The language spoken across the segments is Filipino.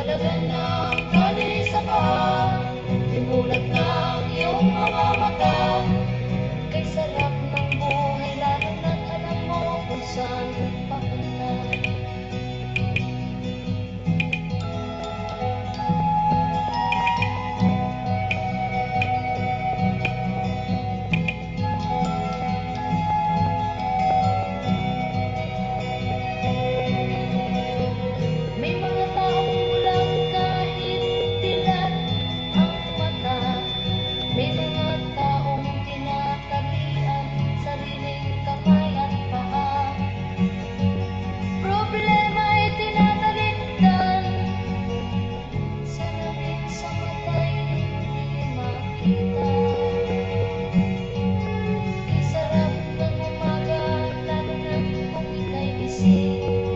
Dalagan ng kalisaba, imulat ng iyong mga mata. Kay sarap ng buhay, lalo na't alam mo kung saan papunta. May mga taong walang kahit dilat ang mata. May mga taong tinatalian sariling kamay at paa. Problema ay tinatalikdan sa lamig sa mata'y hindi makita. Isarap ng umaga, lalo na kung ika'y gising.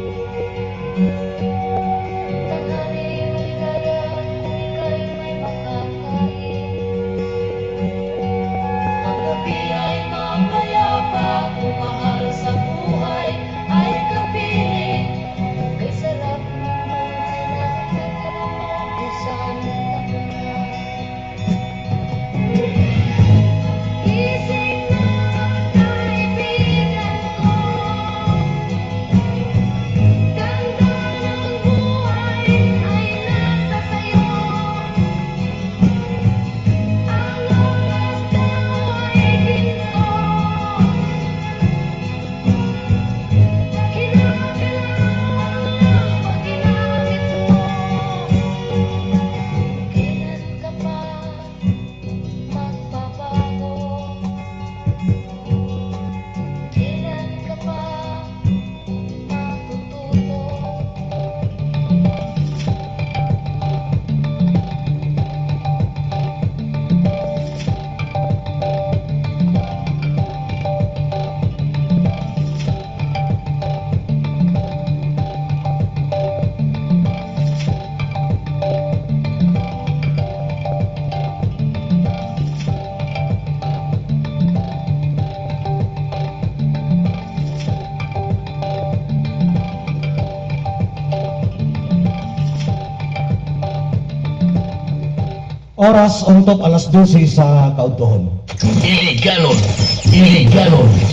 Tanghali maligaya kung ika'y may makakain. Ang gabi ay mapayapa kung mahal sa buhay ay kapiling. Kay sarap ng buhay, lalo na't alam mo kung saan papunta. Gising na kaibigan ko, ganda ng buhay ay nasa sayo. Ang oras daw ay ginto, kinakailangan lang pag ginamit mo. Kailan ka pa magbabago? Kailan ka pa matututo? Oras untuk alas 12 sa Kautuhon. Iliganon,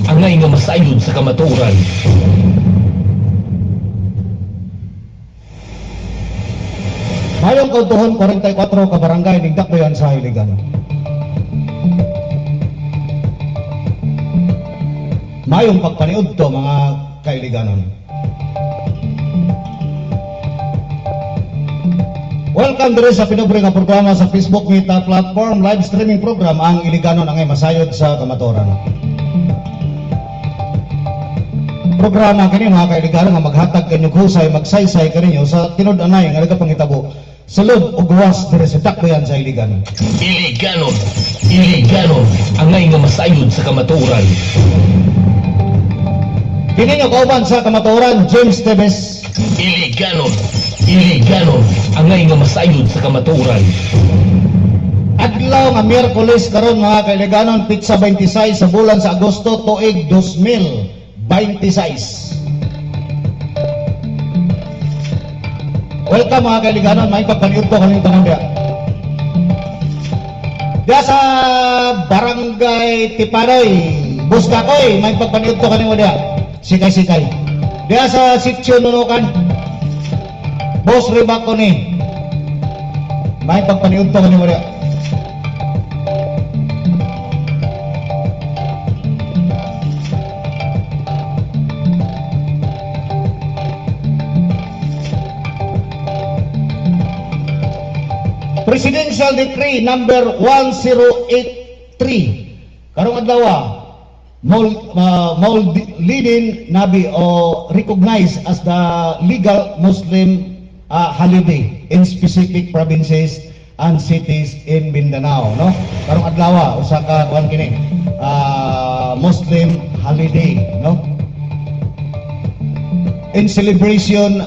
angay nga masayod sa kamaturan. Mayong Kautuhon 44 ka barangay nigdakbayan sa Iliganon. Mayong pagpaniud to mga kailiganon. Welcome diri sa pinubre nga programa sa Facebook Meta Platform, live streaming program ang Iliganon angay masayod sa kamaturan. Programa kini mga kailiganon nga maghatag kanyog husay, magsaysay kaninyo sa tinud-anay nga nagapangitabo sa loob ug gawas diri sa dakbayan sa Iliganon. Iliganon, angay nga masayod sa kamaturan. Kini nga kauban sa kamaturan, James Tebes. Iliganon, angay nga masayod sa kamaturan. Adlaw nga Miyerkules karon mga kailiganon, pitsa 26 sa bulan sa Agosto tuig 2026. Welcome mga kailiganon, may pagpaniud ko kaning tanan diya. Diya sa Barangay Tipanoy, Buscacoy, may pagpaniud ko kaning diya. Sikay-sikay. Diya sa Sitio Nunukan, Boss Ribaco ni, may pagpaniud ko kaning diya. Presidential Decree number 1083 karong adlaw Maulidin Nabi o recognized as the legal Muslim holiday in specific provinces and cities in Mindanao, no? Karong adlaw usa ka kuan kini Muslim holiday, no? In celebration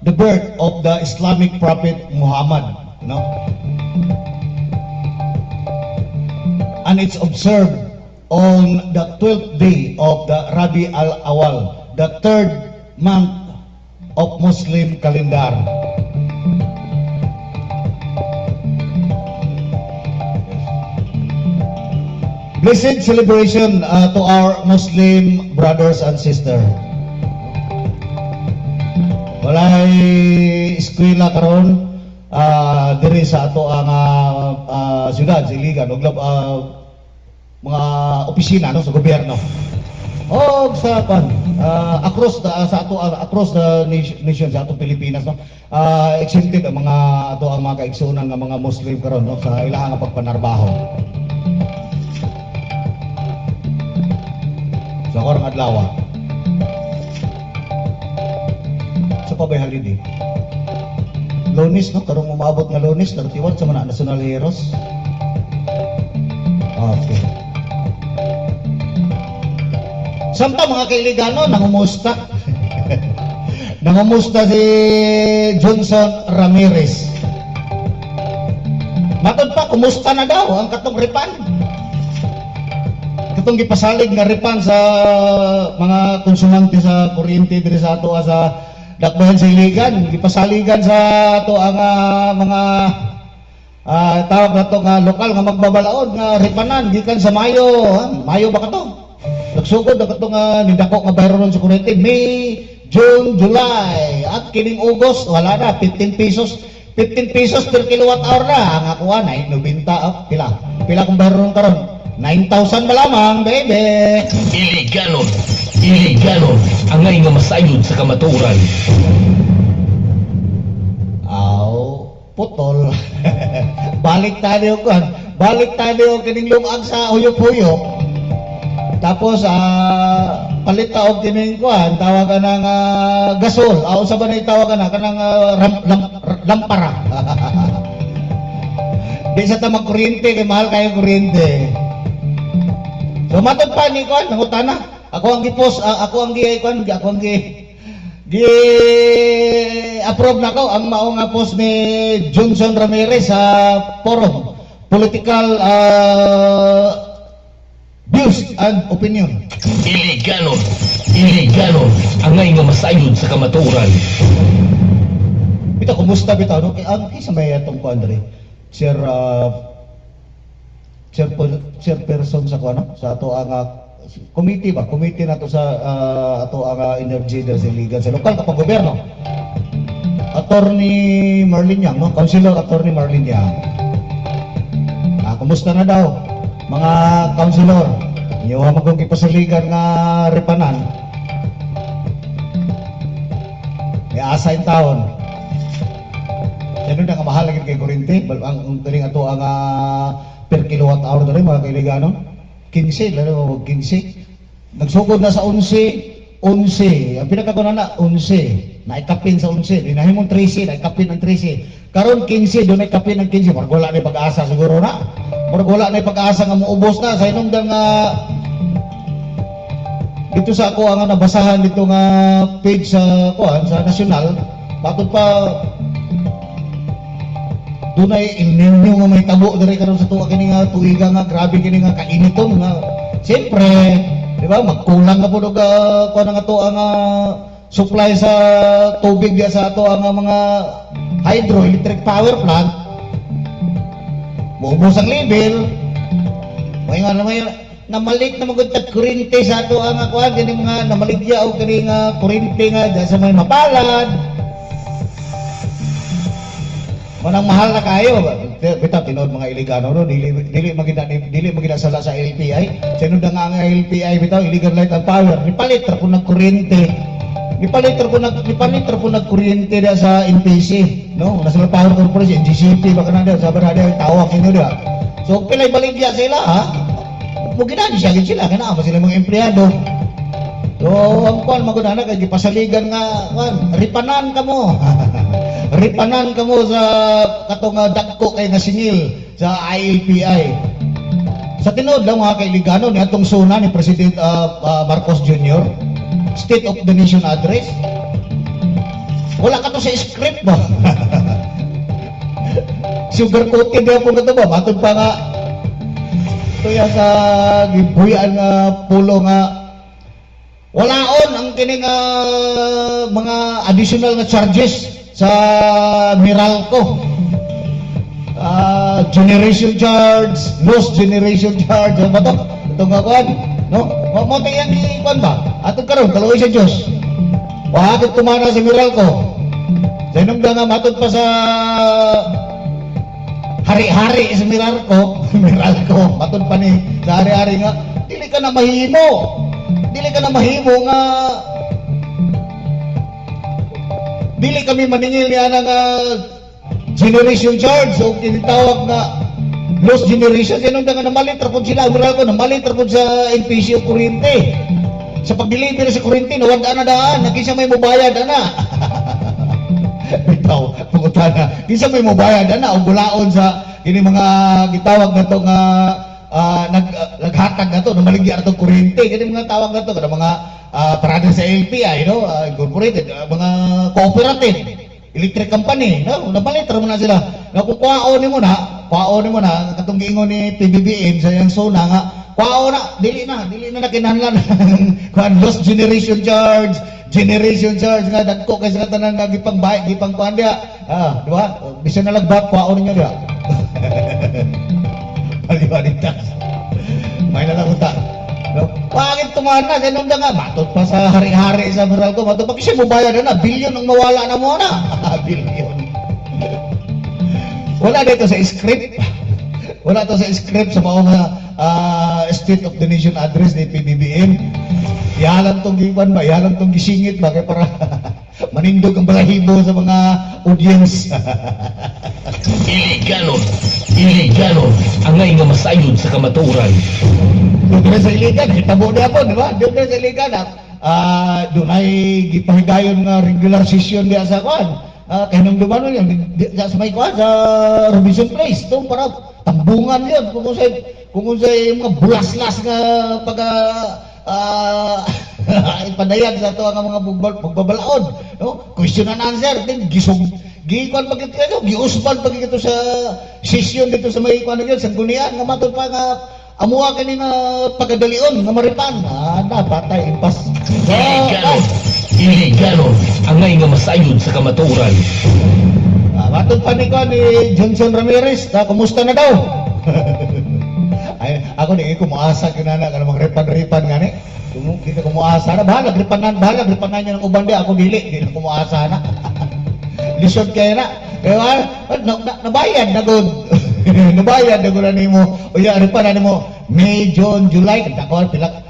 the birth of the Islamic prophet Muhammad, no? And it's observed on the 12th day of the Rabi al-Awal, the third month of Muslim calendar. Blessed celebration to our Muslim brothers and sisters. Walay eskwela karon diri sa ato ang syudad, sa Iligan, ug mga opisina no sa gobyerno. O sa across the nation sa atong Pilipinas no. Exempted ang mga ato ang mga kaigsuonan nga mga Muslim karon no sa ilahang pagpanarbaho. Sa karong adlaw. Sa pabay holiday. Lunes no, karong umabot nga Lunes 31 sa mga national heroes. Okay. Samta mga kailigano nangumusta. Nangumusta si Johnson Ramirez. Matod pa kumusta na daw ang katong ripan. Katong gipasalig nga ripan sa mga konsumante sa kuryente diri sa ato sa dakbayan sa Iligan, gipasaligan sa ato ang mga tawag nato nga lokal nga magbabalaod nga ripanan gikan sa Mayo, Mayo ba kato? Nagsugod ang katong nindako nga bayron sa kuryente May, June, July at kining August wala na 15 pesos per kilowatt hour na ang akuha na 90 pila kung bayron karon 9,000 malamang baby. Iliganon, angay nga masayod sa kamaturan. Aw, putol. Balik tayo kining lumag sa huyop-huyop. Tapos palit ta og kining kuan tawagan ng gasol. Aw sa banay tawagan na kanang lampara. Di sa tamang kuryente kay mahal kayo kuryente. So matod pa ni kuan nangutana. Ako ang gi-post, ako ang approve na ko ang mao nga post ni Johnson Ramirez sa forum political views and opinion. Iliganon, angay nga masayod sa kamaturan. Bitaw kumusta bitaw no? Ang isa may atong kuan diri. Chairperson sa kuan sa ato ang committee na to sa ato ang energy sa Iligan sa lokal kapag gobyerno. Attorney Marlin Yang, no? Councilor Attorney Marlin Yang. Kumusta na daw mga councilor? Inyo ha magong ipasaligan nga ripanan. May asa in taon. Ano na nga mahal lagi kay kuryente? Ang tuling ato ang per kilowatt hour na rin mga kailigano. 15, lalo 15. Nagsugod na sa 11. Ang pinakakunan na 11. Naikapin sa 11. Dinahimong 13, naikapin ang 13. Karon 15, doon naikapin ang 15. Marag wala na yung pag-asa siguro na. Marag wala na yung pag-asa nga muubos na. Sa inong dito sa ako ang nabasahan dito nga page sa nasyonal. Patod pa dunay El Nino nga may tabo diri karon sa tuwa kini nga tuiga nga grabe kini nga kainiton nga siyempre di ba magkulang na pud og kuan nga to ang supply sa tubig diya sa ato ang mga hydroelectric power plant muubos ang level may nga namalit na magud kuryente sa ato ang kuan kini nga namaligya og kini nga kuryente nga diya sa may mapalad. Manang mahal na kayo. Bitaw tinood mga Iligano no, dili magina sala sa LPI. Sinod na nga ang LPI bitaw illegal light and power. Nipalit ra po ng kuryente. Nipalit ra po ng kuryente da sa NPC, no? National Power Corporation, GCP baka na daw sabar na tawag ninyo da. So pilay baligya sila ha. Mugina di siya sila kana amo sila mga empleyado. So ang kuan maguna kay gipasaligan nga kuan ripanan kamo. Ripanan kamo sa katong dagko kay nga singil sa ILPI. Sa tinuod lang mga kailigano ni atong suna ni President Marcos Jr. State of the Nation Address. Wala ka to sa script ba? Sugar coated na po ito ba? Matod pa nga ito yan sa gibuyan nga pulo nga walaon ang kining mga additional na charges sa Meralco. Generation charge, lost generation charge, ano ba to? Itong kuan, no? Mo tingnan ni kuan ba? Atong karon kaluoy sa Dios. Wa ato tumana sa Meralco. Sa inungdan nga matod pa sa hari-hari sa Meralco, matod pa ni sa hari-hari nga dili ka na mahimo. Dili ka na mahimo nga dili kami maningil niya nga generation charge o tinitawag na lost generation. Sinong nga namalit rapod sila, Meralco, namalit rapod sa NPC o kuryente. Sa pag-deliver sa kuryente, nawanda na daan, nagkisa may mubayad na. Bitaw, pungutan na. Kisa may mubayad na, o gulaon sa ini mga gitawag na to nga naghatag na to, namaligya na to kuryente. Kini mga tawag na to, kada mga parada sa LPI, no? Incorporated, mga cooperative, electric company, no? Namalit mo na sila. Nakukuhaon mo na, katong giingon ni PBBM sa yang zona nga, kuhaon na, dili na nakinahanglan kuan lost generation charge nga dagko kay sa tanan nga gipang kuan dia. Di ba? Bisan na lagbat kuhaon ninyo dia. Paliwanita. May nalaguta. No? Bakit tumana? Ganun na nga. Matot pa sa hari-hari sa Meralco. Matot pa kasi mo bayad na. Bilyon ang mawala na mo na. Bilyon. Wala dito sa script. Wala to sa script sa mga State of the Nation address ni PBBM. Yalan tong giwan ba? Yalan tong gisingit ba? Kaya para manindog ang balahibo sa mga audience. Iliganon, angay nga masayod sa kamaturan. Doon sa iligan, hitabo niya po, di ba? Doon sa iligan, doon ay gipahigayon nga regular session niya sa kwan. Kaya nung dumano yan, sa may kwan, sa Robinson Place, doon para tambungan yun. Kung sa mga bulaslas nga pag ipadayag sa ito ang mga pagbabalaod, no? Question and answer, then gikuan pag ito, giusbal pag ito sa session dito sa may kuan yun, sa gunian, nga matod pa nga amuha ka nga pagkadalion, nga maripan, patay, impas. Iliganon, angay nga masayod sa kamaturan. Matod pa ni Johnson Ramirez, kumusta na daw? Ay, ako di kumuasa yun na ka namang ripan-ripan nga ni. Kita kumuasa na, bahala gripan na niya ng uban di, ako di na kumuasa na. Lisod kayo na. Kaya nabayad na good. Nabayad na good na nimo. O yan, ripan na nimo, May, June, July,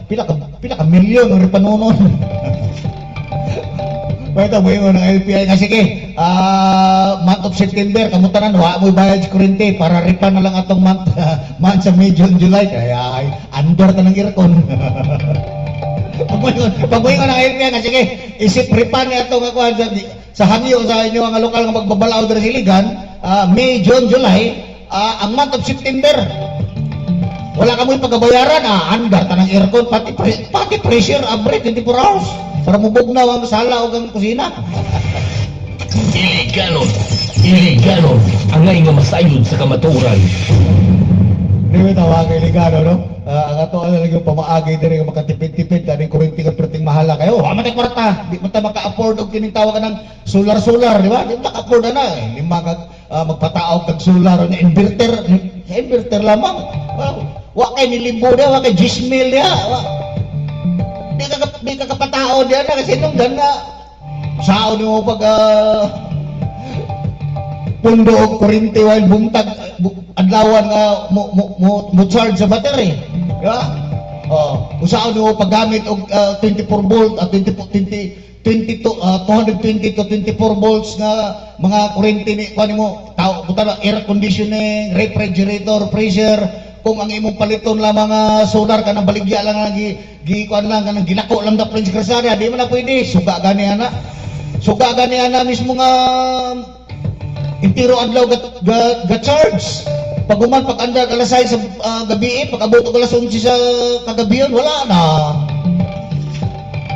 pila ka milyon ng ripanunon. Ito, buhingon ng LPI nga, sige, month of September, kamutanan, mo'y bayad sa kurente, para ripan na lang atong month sa May, June, July, kaya ay, under ka ng aircon. Pagbuhingon ng LPI nga, sige, isip ripan na itong sa hangyo sa inyo ang lokal nga magbabalaw sa Siligan, May, June, July, ang month of September, wala ka mo'y pagbabayaran, under ka ng aircon, pati pressure, average, 24 hours. Para mubugnaw ang sala o ang kusina. Iliganon, angay nga masayod sa kamaturan. Hindi mo tawag kay Ligano, no? Ang ato lang yung pamaagi din yung makatipid-tipid, kaning kurinti ka prating mahala kayo. Matay kwarta, di mo ta maka-afford og kining tawag ng solar, di ba? Di mo maka-afford na. Hindi magpataog kag solar, inverter lamang. Wa kay nilimbo dia, wa kay 10 mil dia. Di ka kapatao diyan na kasi nung na sao mo pag pundo o kurinti while bumtag adlawan nga mo charge sa battery, di ba? Kung sao mo paggamit og 24 volt at 220 to 24 volts nga mga kuryente ni kuan mo air conditioning, refrigerator, freezer. Kung ang imong paliton lang mga solar ka nang baligya lang kuan lang kanang ginako lang da Prince Grasaria, di man na pwede. Suga gani ana mismo nga intiro adlaw ga charge. Pag andar alas 6 sa gabi, pag abot og alas 11 sa kagabion, wala na.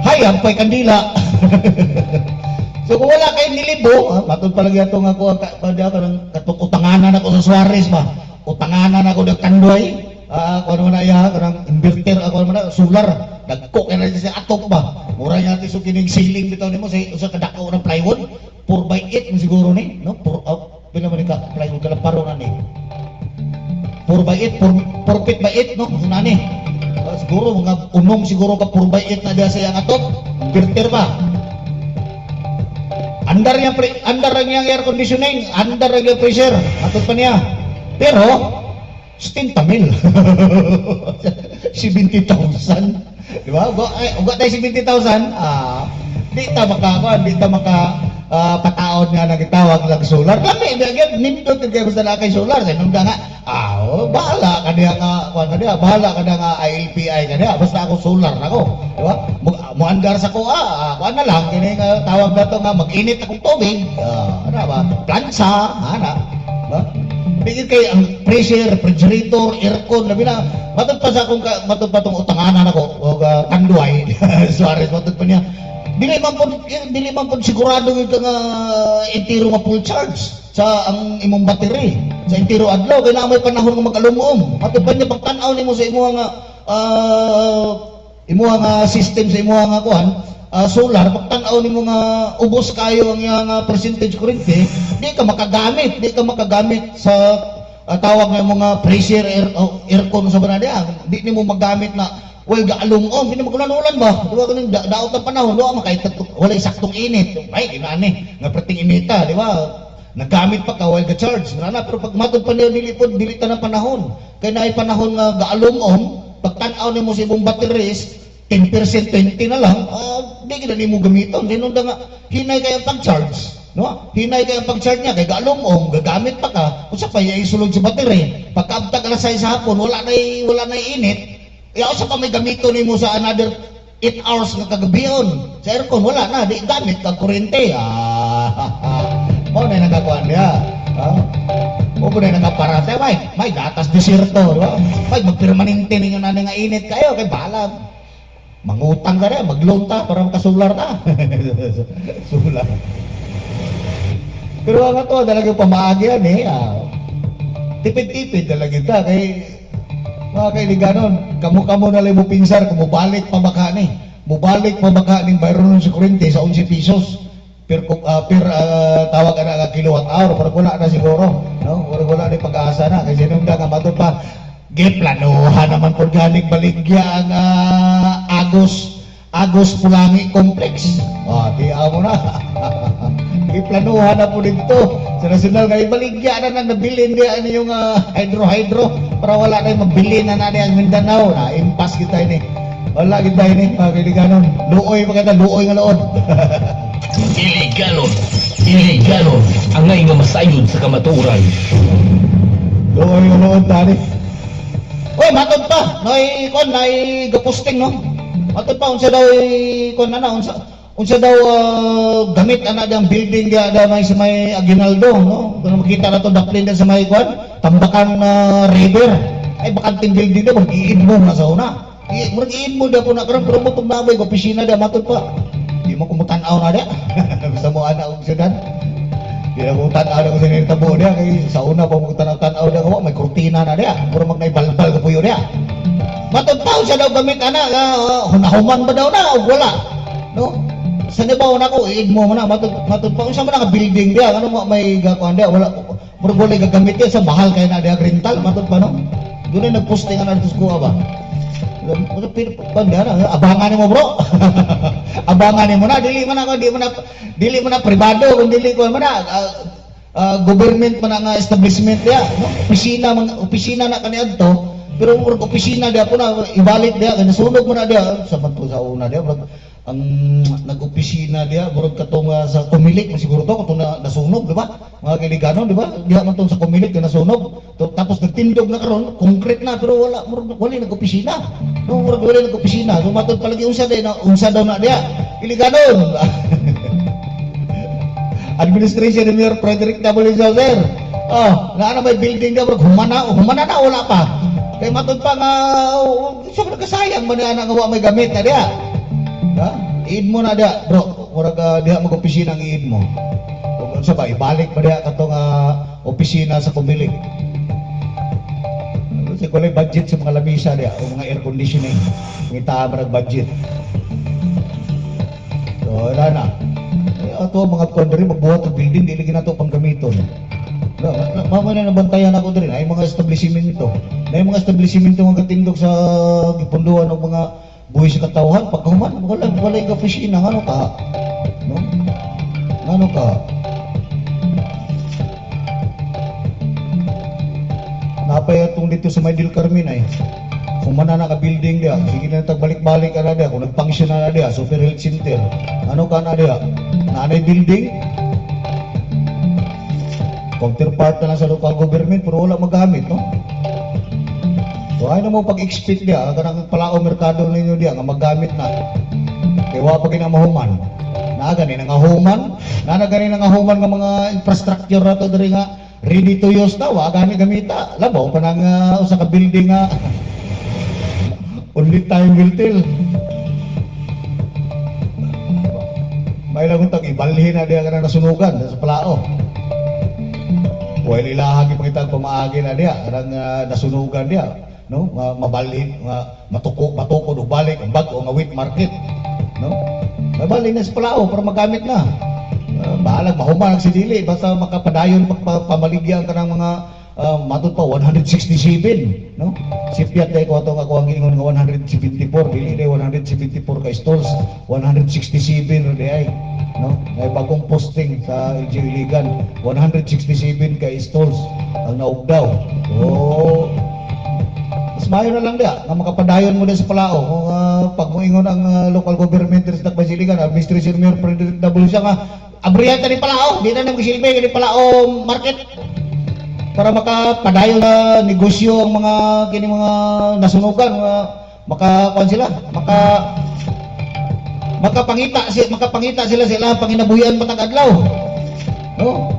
Hayag pay kandila. So kung wala kay nilibo, matod pa lagi ato nga ko katong utanganan ako sa Suarez ba. Utanganan ako ng kandoy, kung ano na iya, kanang inverter, ako ano na, solar, Dagko kay na sa atok ba. Mura niya ti so kining ceiling bitaw nimo sa kadako ng plywood. 4x8 mo siguro ni, no? Pila man ka plywood kala paro na ni. 4x8, 4 feet by 8, no? Nani. Siguro mga unong siguro ka 4x8 na diya sa iyang atok. Filter ba? Andar yang air conditioning, andar yang pressure, atot pa niya. Pero, 70,000. 70,000. Di ba? Uga tayo 70,000, di ta pataon nga nagitawag lang solar. Kami, nindot kayo gusto na kay solar. Sa nung nga, bahala ka niya nga, bahala ka na nga ILPI ka niya. Basta ako solar na ko. Di ba? Muandar sa ko, kuan na lang, kini nga tawag na to nga, mag-init akong tubig. Ano ba? Plansa, ba? Bigyan kayo ang pressure, refrigerator, aircon, labi na, matod pa sa akong, matod pa itong utanganan ako, o Kanduay, Suarez, matod pa niya. Dili man po sigurado ito nga intiro nga full charge sa ang imong battery sa intiro adlaw kay na may panahon nga mag-alumom. Matod pa niya pagtan-aw nimo sa imuha nga system sa imuha nga kuan solar, pagtan-aw nimo nga ubos kayo ang iyang percentage kuryente, di ka makagamit sa tawag nga mga pressure aircon sa banada. Di nimo magamit na well, gaalong-om, hindi magulan-ulan ba? Di ba ganun, daot ng panahon, wala saktong init. Ay, inani, nga prating inita, di ba? Nagamit pa ka, while ga-charge. Pero pag matod pa niya, dili ta ng panahon. Kaya na ay panahon nga gaalong-om, pag tan-aw mo sa ibong batteries, 10%, 20 na lang, di ka na mo gamiton. Dinun nga, hinay kayo pag-charge. No? Hinay kayo pag-charge niya, kaya gaalong-om, gagamit pa ka, kung sa pa, isulog sa battery. Pagkaabtag alas 6 sa hapon, wala na init, sa pa may gamito ni mo sa another 8 hours nga kagabion. Sa aircon, wala na. Di gamit kag kurente. Mo na nagakuan niya. Mo na nagaparate. May gatas desierto. May magpermanente ninyo na nga init kayo. Kay bahala. Mangutang ka rin. Mag-loan ta para makasular ta. Sular. Pero ang ito, talagang pamaagi yan eh. Tipid-tipid talaga ito. Kay mga kaibiganon, kamo na lang mo pinsar, kung mubalik pa baka ni. Mubalik pa baka ni bayron ng kurente sa 11 pesos per tawag ka na nga kilowatt hour, pero wala na siguro. No? Wala na pag-aasa na. Kasi nung nga matod pa, giplanuhan naman po galing baligya ang Agos Pulangi Complex. Di mo na. Giplanuhan na po dito. Sa nasyonal nga, ibaligya na nang nabilin diya yung hydro para wala na mabili na ang Mindanao. Impas kita ini. Wala kita ini, mga kaibiganon. Luoy pa kita, luoy nga lood. Iliganon, ang ngay nga masayod sa kamaturay. Luoy nga lood, tani. Oy, matod pa. Nay gapusting, no? Matod pa, unsa daw, unsa daw gamit ana dang building dia ada may sa may Aguinaldo, no? Kung makita na to daplin sa may Tambakan river. Ay bakanting building da mag-iinmong na sa una. Mag-iinmong da po na karon pero mo tumnabay ko opisina da matod pa. Di mo kumutan-aw na da. Sa mo ana og syudad. Di na mo tan-aw ko sa tabo dia kay sa una pa mo tan-aw da ko may kurtina na dia. Puro magnay-balbal ko puyo dia. Matod pa sa daw gamit ana hunahuman ba daw na og wala. No? Sa nibaw na ko, iigmo mo na, matod pa, kung saan mo na building diya, ano mo may gakuan diya, wala, wala gagamit diya, sa mahal kayo na diya, rental, matod pa, no? Doon ay nag-posting na natin sa kuha ba? Abangan mo bro. Abangan mo na, dili mo na privado, kung dili ko mo na, government mo na nga establishment diya, no? Opisina na kaniad to, pero opisina diya po na, ibalik diya, kaya nasunog mo na diya, sabat po sa una diya, ang nag-opisina diya murag katong sa Kumilik siguro to katong nasunog, di ba? Mga kaibiganon, di ba? Diha man tong sa Kumilik na nasunog. Tapos nagtindog na karon, concrete na pero wala nag-opisina. No, murag wala nag-opisina. So matod palagi unsa daw na diya. Kaibiganon. Administration ni Mayor Frederick W. Saucer. Na may building daw humana na wala pa. Kay matod pa nga sa nagkasayang man ana nga wa may gamit na diya. Iid mo na dia, bro. Murag diha mag-opisina ang iid mo. Kung sa ba ibalik pa diha katong opisina sa Kumilik. Kasi kung may budget sa mga lamisa diya, o mga air conditioning, ngita mo budget. So, wala na. Ato mga kondre, magbuhat ng building, dili na ito pang gamiton. Mamaya na nabantayan ako din, ay mga establishment ito. Na yung mga establishment ito mga katindog sa gipunduan ng mga buhay sa katawhan, pagkahuman, wala yung opisina, ano ka? No? Ano ka? Napay atong dito sa May Del Carmen ay, kung mana na ka-building dia, sige na tagbalik-balik ka na dia, kung nag-function na dia, Super Health Center, ano ka na dia? Nanay building, counterpart na lang sa local government, pero wala magamit, no? So, ay na mo pag-expect dia, kanang palao merkado ninyo dia, nga magamit na. Kaya wala pa kinamahuman. Nagani nga human, nagani nga human nga mga infrastructure na to diri nga, ready to use na, wala gani gamita. Labaw pa nang usa ka building nga, only time will tell. May lang tag ibalhin na diya ka na nasunugan sa palao. Well, ilahagi pangitag pamaagi na diya, karang nasunugan diya, no? Mabalhin, matuko og balik ang bag-o nga wheat market, no? Mabalhin na sa palao para magamit na. Baalag mahuman ang sidili basta makapadayon pamaligyan ka ng mga matod pa 167, no? Sipyat day ko atong ako ang ingon nga 174, dili day 174 ka stalls, 167 ro day, no? May bagong posting sa LGU Iligan, 167 ka stalls ang naugdaw. So mas mayo na lang dia nga makapadayon mo din sa palao kung pag moingon ang local government sa Takbasiligan, Administration Mayor Frederick W. siya nga abriyanta ni palao, di na nang gisilbi ni palao market para makapadayon na negosyo ang mga kini mga nasunugan, makakuan sila, makapangita sila sa ilang panginabuhian matag adlaw, no?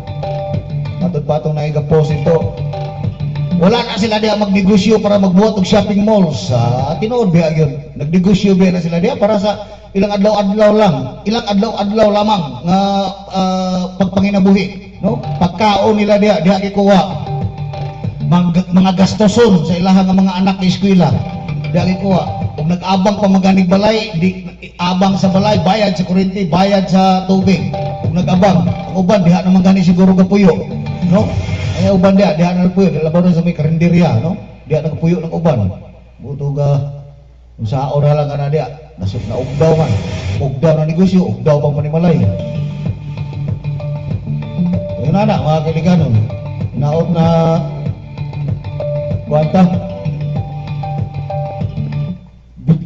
Matod pa itong naigapos ito, wala na sila diya magnegosyo para magbuhat og shopping malls. Tinuod biya yun, nagnegosyo biya na sila diya para sa ilang adlaw lamang nga pagpanginabuhi, no? Pagkaon nila diya gikuha, mga gastoson sa ilahang mga anak sa eskwela diya gikuha, ug nag-abang pa maganig balay, di abang sa balay, bayad sa kuryente, bayad sa tubig, ug nag-abang ang uban diha naman gani siguro gapuyo, no? Ay uban diha na puyo, labaw sa may karinderya, no? Diha nagpuyo ng uban, buto ga sa ora lang kana diha, naugdaw man, ugdaw na negosyo, ugdaw pang panimalay. Yun na mga kaibiganon, naot na kuwanta,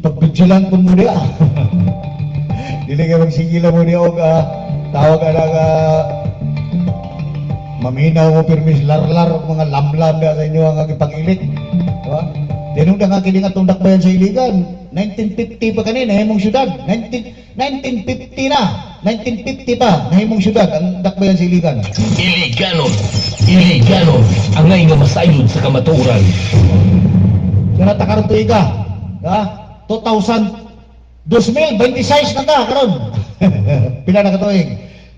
pagbidzilan po mo diya. Dili ka magsigilan mo diya og tawag ka lang maminaw mo permis larlar mga lamlam diya sa inyo ang ipag-ilik, diba? Dinong nga kini nga tundak bayan sa Iligan, 1950 pa kanina nahimong syudad, 1950 na, 1950 pa nahimong syudad ang dakbayan sa Iligan. Iliganon, ang ngay nga masayod sa kamaturan. Kaya natakaroon to ika, ha? 2026 na ka karon. Pila na katuig?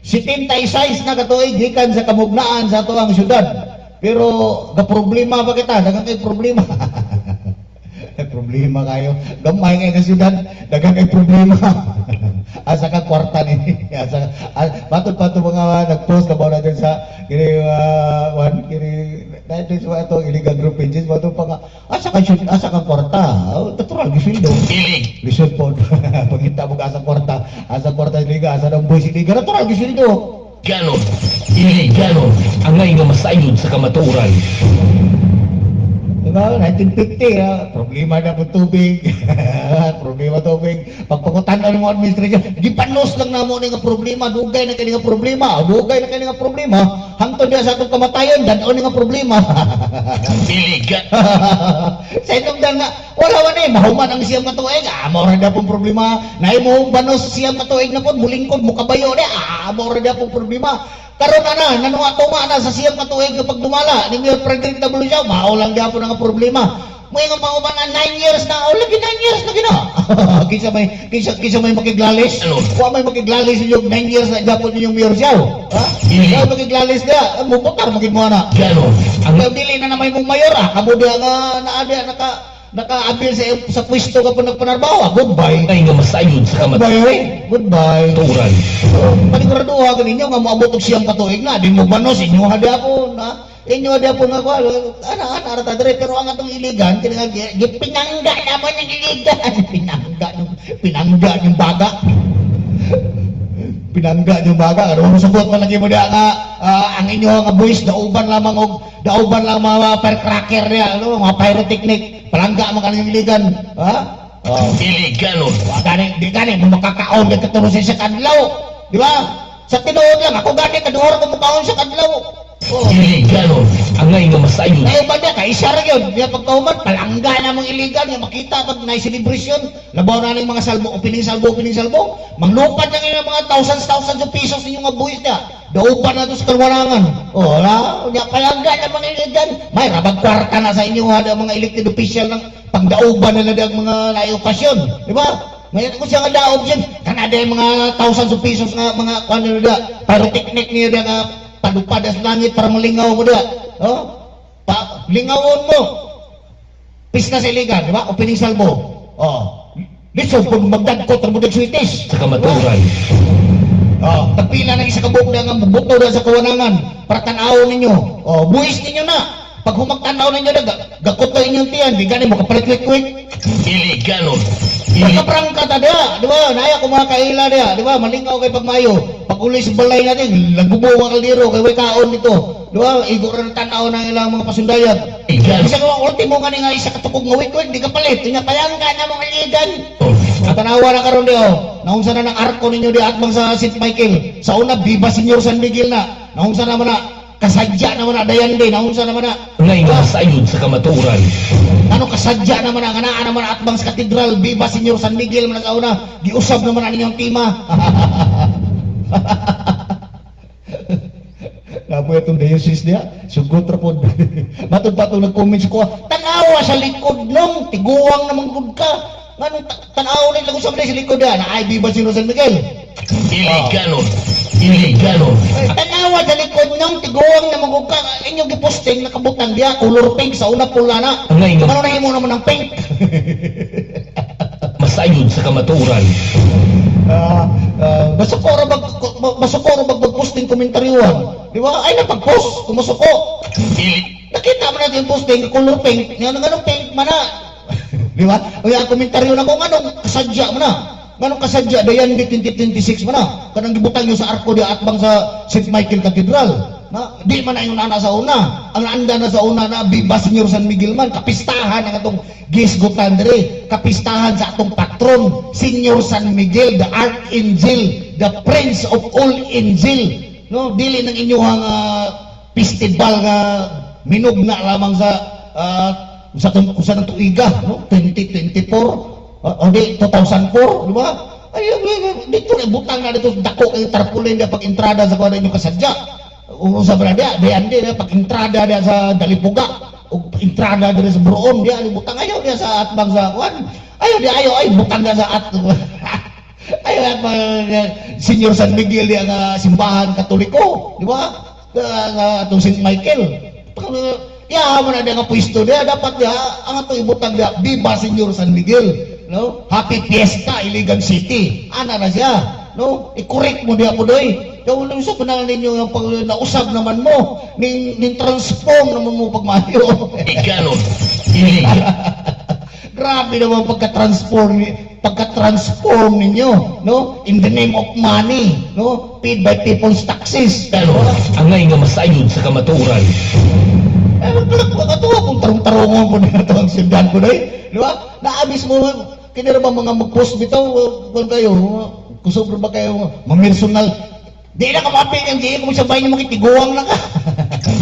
76 na katuig gikan sa kamugnaan sa atuang syudad. Pero ga problema pa kita, daghang kay problema. Problema kayo, gamay kayo na syudad, daghang kay problema. Asa ka kwarta ni, patod mga nag-post na ba natin sa kini dahil sa ito illegal group pages, patod pa nga asa ka kwarta, natural gisildo. Lisod po, pagkita mo asa kwarta liga, asa ng boys liga, natural gisildo. Iliganon, ang ngay nga masayod sa kamaturan. Diba, 1950, problema na po tubig. Problema tubig. Pagpakutan na ng mga administrasyon, gipanos lang na mo nga problema, dugay na kayo nga problema, hangtod niya sa atong kamatayon, dan-on nga problema. Sa itong dan nga, wala ni, mahuman ang siyang matuig, maura na pong problema, naimong banos siyang matuig na po, mulingkod, mukabayo niya, maura na pong problema. Karon na nanunga-tunga na sa siyang matuig kapag dumala ni Mayor Frederick W. Mao lang gyapon ang problema. Mo yung mga na 9 years na, o lagi 9 years na gina. Kisa may makiglalis. Ano? Wa may makiglalis yung 9 years na dapat ninyong mayor siya. Ha? Dili. Kaya makiglalis na, muputar magig mo na. Ganon. Ang Kaya dili na naman mong mayor Kamo dia nga naada naka-appeal sa pwesto ka po nagpanarbaho. Goodbye. ngay nga masayon sa Goodbye, oy. Goodbye. kamaturan. Paniguraduha ka ninyo nga maabot og siyang katuig na. Di mo banos inyo hada po na. Inyo hada po nga kwa. Ana ta dire pero ang atong iligan kinang pinangga naman ng iligan. Pinangga yung baga. Pinangga yung baga. Ano sugot man lagi mo dia nga ang inyo nga boys dauban lamang mga firecracker niya, ano, mga pyrotechnic. Palangga man kanang iligan. Ha? Oh. Dili ganon. Di gani mo makakaon ka turusin sa kadlaw. Di ba? Sa tinuod lang ako gani kaduhor ko mukaon sa kadlaw. Oh. Dili ganon. Ang ngay nga masayon. Ay ba dia kay isa ra gyud. Dia pagkauman palangga na mong iligan nga makita pag na celebration. Labaw na ning mga salbo, opening salbo. Manglupad na nga mga thousands of pesos ninyo nga buhis niya. Daupan na to sa kalwarangan. Oh, wala. Dia palangga na mga iligan. May rabag kwarta na sa inyo hada mga elected official ng pangdauban nila ang mga naayokasyon. Di ba? Ngayon ko siya nga daog yan. Kanada yung mga thousands of pesos nga mga ano na pyrotechnic niya nga padupad sa langit para malingaw mo da. Oh? Lingawon mo. Pista sa iligan, di ba? Opening salbo. Oh. Listen, kung magdagkot ang mudag sweeties. Sa kamaturan. Oh, tagpila ng isa kabuk na nga buto na sa kawanangan para tanaw ninyo. Oh, buhis ninyo na. Pag humagtanaw ninyo na, gakot na inyong tiyan. Di gani mo kapalit-quick. Dili ganon. Dili. Pagkaprangka ta dia, di ba? Naya ko mga kaila dia, di ba? Malingaw kay pagmayo. Pag uli sa balay natin, lagubo ang kaldero kay way kaon nito. Di ba? Igor na tanaw ng ilang mga pasundayat. Isa ko ultimo kani nga isa katukog nga wik, di ka palit. Nya payangka na mga iligan. Tanawa na karon dia. Naunsa na ng arko ninyo di atbang sa St. Michael. Sa una Viva Señor San Miguel na. Naunsa naman na kasadya naman na dayan din. Naunsa naman na Ngay nga masayon sa kamaturan. ano kasadya naman ang anaan naman atbang sa katedral Viva Señor San Miguel man sa una giusab naman ang inyong tima. Napo itong diocese niya, sugot ra pod. Matod-patod nag-comment ko, tanawa sa likod nung tiguwang naman gud ka. Nganong tanaw na lagu sa likod na ay Viva Señor San Miguel. Dili ganon. Dili ganon. Tanawa sa likod nung tiguwang naman gud ka. Inyong giposting nakabutang dia color pink sa una pula na. Ngay nga Ano na himo naman ng pink? masayon sa kamaturan. Masukoro magposting komentaryuhan. Di ba? Ay napag-post, kumusuko. Dili. Nakita mo natin yung posting, color pink. Nganong pink man na. Di ba? O yung komentaryo na ko, nganong kasadya mo na. Nganong kasadya, dayan di 2026 mo na. Kanang gibutang nyo sa arko di atbang sa St. Michael Cathedral. Na, di man na yung nana sa una. Ang anda na sa una na Viva Señor San Miguel man. Kapistahan ang atong gisgutan diri. Kapistahan sa atong patron, Señor San Miguel, the Archangel, the Prince of all Angel. No, dili ng inyong festival nga minugna lamang sa tuiga, no? 2024 o di 2004, di ba? Ay, dito na butang na dito dako kay tarpaulin pag entrada sa kuan inyo kasadya. O sa brada, dayan din pag entrada dia sa Dalipuga o entrada dia sa Broon, dia butang ayaw dia sa atbang sa kuan. Ayaw ay butang dia sa at ayaw at Señor San Miguel dia nga simbahan Katoliko, di ba? Atong St. Michael. Ya, mo na dia nga pwesto dia dapat dia ang ato ibutang dia Viva Señor San Miguel, no? Happy Fiesta Iligan City. Ana na siya, no? I-correct mo dia po doy. Kung ano sa panahon ninyo yung pag nausap naman mo, ning transform naman mo pagmayo. Ganon. Dili. Grabe naman pagka-transform ninyo, no? In the name of money, no? Paid by people's taxes. Ganon. Ang ngay nga masayon sa kamaturan. Magkatuwa kung tarong-tarongon po na ito ang sindan ko na eh. Di ba? Naabis mo, kinira ba mga mag-post bitaw, kung kayo, kusubro ba kayo, mamersonal, di na kamapin yung di kung sabay niyo makitiguang na ka.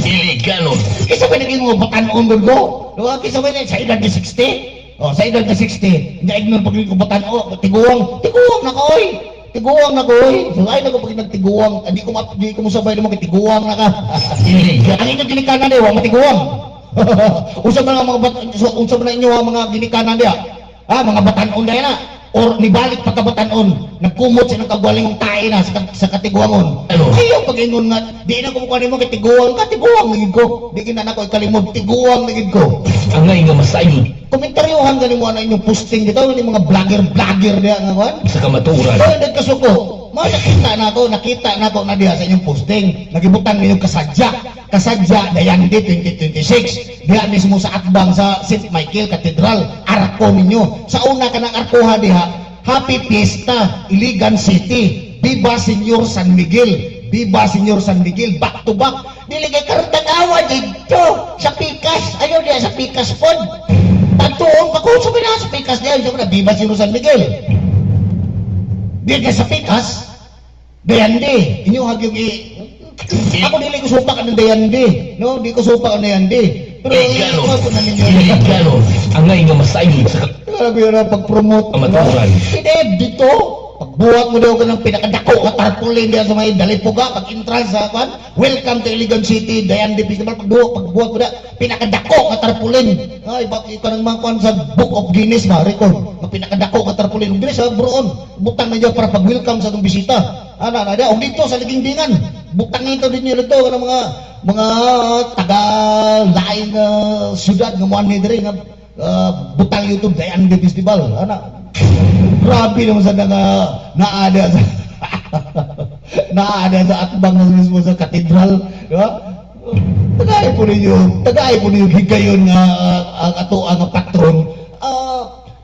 Dili ganon. Kisa ba naging mga batanon ko? Di ba? Kisa ba sa edad na 60? O, sa edad na 60, hindi ignore pag ko batanon, tiguang na ka, oy. Tiguang na ko, oy. So, ay na ko pag nagtiguang, di ko mo sabay na makitiguang na ka. Dili. Ang inyong kinikanan eh, huwag matiguang. Unsa man ang unsa man inyo ang mga ginikanan diha? Mga batan-on na or nibalik pagkabatan-on, nagkumot sa nagkagwalingong tae na sa katiguangon. Ano? Ayaw pag-ingon nga, di na ko mukha mo kay tiguang, katiguang nagid ko. Di na ako ikalimod, tiguang nagid ko. Ang ngay nga masayod Komentaryohan ganin mo na inyong posting dito, ni mga vlogger diha nga kwan. sa kamaturan. So, nagkasuko. Nakita na ko na diha sa inyong posting. Nagibutan ninyo kasadya Dayandi 2026. Diha mismo sa atbang sa St. Michael Cathedral. Arko ninyo. Sa una ka ng arkoha diha, Happy Fiesta, Iligan City. Viva Señor San Miguel. Viva Señor San Miguel. Back to back. Diligay karutang awa dito. Sa Pikas. Ayaw diha sa Pikas pod. Tagtuong pakunso na sa Pikas diha. Sabi na, Viva Señor San Miguel. Di ka sa Pikas, Dayandi. Inyo hagyog ako dili ko supak ang Dayandi. No, di ko supak ang Dayandi. Pero Iligano. ako na ninyo. Iligano. Ang ngay nga masayod sa Grabe yun ang pag-promote. kamaturan. Hindi, dito. Pagbuhat mo daw ka ng pinakadako ka tarpaulin diyan sa may Dalipuga, pag-entrance sa kwan, welcome to Iligan City, Dayandi Festival, pagbuhat mo da, pinakadako ka tarpaulin. Ay, bakit ka nang mga kwan sa Book of Guinness ba, record, na pinakadako ka tarpaulin. Guinness ha, broon, butang na dyan para pag-welcome sa itong bisita. Ana, o dito sa Ligingdingan, butang nito din nyo dito, ng mga taga-laing syudad, ng mga nidri, butang YouTube, Dayandi Festival. Ana, grabe naman sa naada sa naada sa atbang ng mismo sa katedral, di ba? Tagay po ninyo higayon nga ang ato ang patron.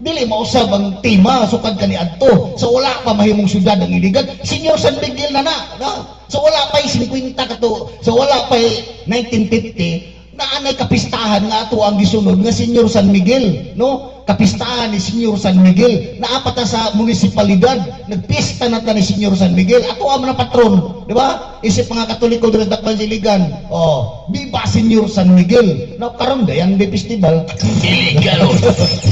Dili mausab ang tema sukad kani adto. So wala pa mahimong syudad ang Iligan. Señor San Miguel na. So wala pa 50 kato. So wala pa 1950 na anay kapistahan nga ato ang gisunod nga Señor San Miguel, no? Kapistahan ni Señor San Miguel na apat sa munisipalidad, nagpista na ta ni Señor San Miguel. Ato ang na patron, di ba? Isip mga Katoliko dire dakpan sa Iligan. Viva Señor San Miguel. No, karon Dayandi Festival. Iligano.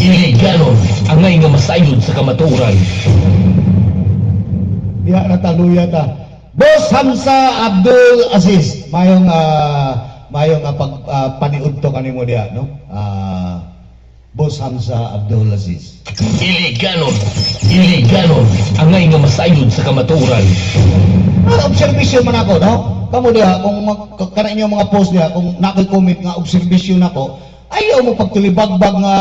Iligano. Ang ngay nga masayod sa kamaturan. Diya nataluya ta. Boss Hamza Abdul Aziz, mayong paniud to kanimo diya, no? Boss Hamza Abdul Aziz. Iligano. Iligano. Ang ngay nga masayod sa kamaturan. Observation man ako, no? Kamo diha kung kana inyo mga post diha, kung naki-comment nga observation ako, ayaw mo pagtulibagbag nga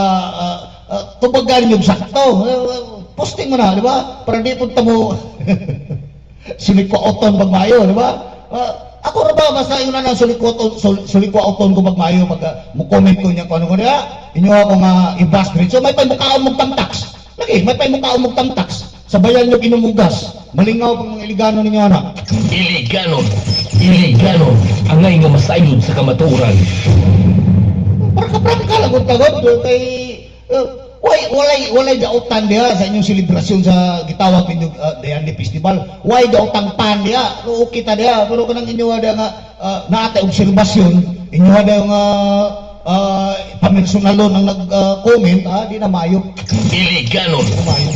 tubagan yung sakto. Posting mo na, di ba? Para di punta mo sulikwa-oton pagmayo, di ba? Ako ra ba basta yun na lang sulikwa-oton ko pagmayo pag mo comment ko niya kung ano ko niya. Inyo ako nga i-bash so may paymukaon mong tamtax. Lagi, may paymukaon mong tamtax. Sabayan nyo kinumugas. Malingaw pang mga Iligano ninyo anak. Iligano. Iligano. Ang ngay nga masayod sa kamaturan. Para ka-practical ang tagod kay walay dautan diha sa inyong selebrasyon sa gitawag pindog Dayandi Festival. Why dautang pan diha? No kita diha pero kanang inyo ada nga naatay obserbasyon, inyo ada nga pamilsunalon ang nag-comment, di na mayo. Iligano.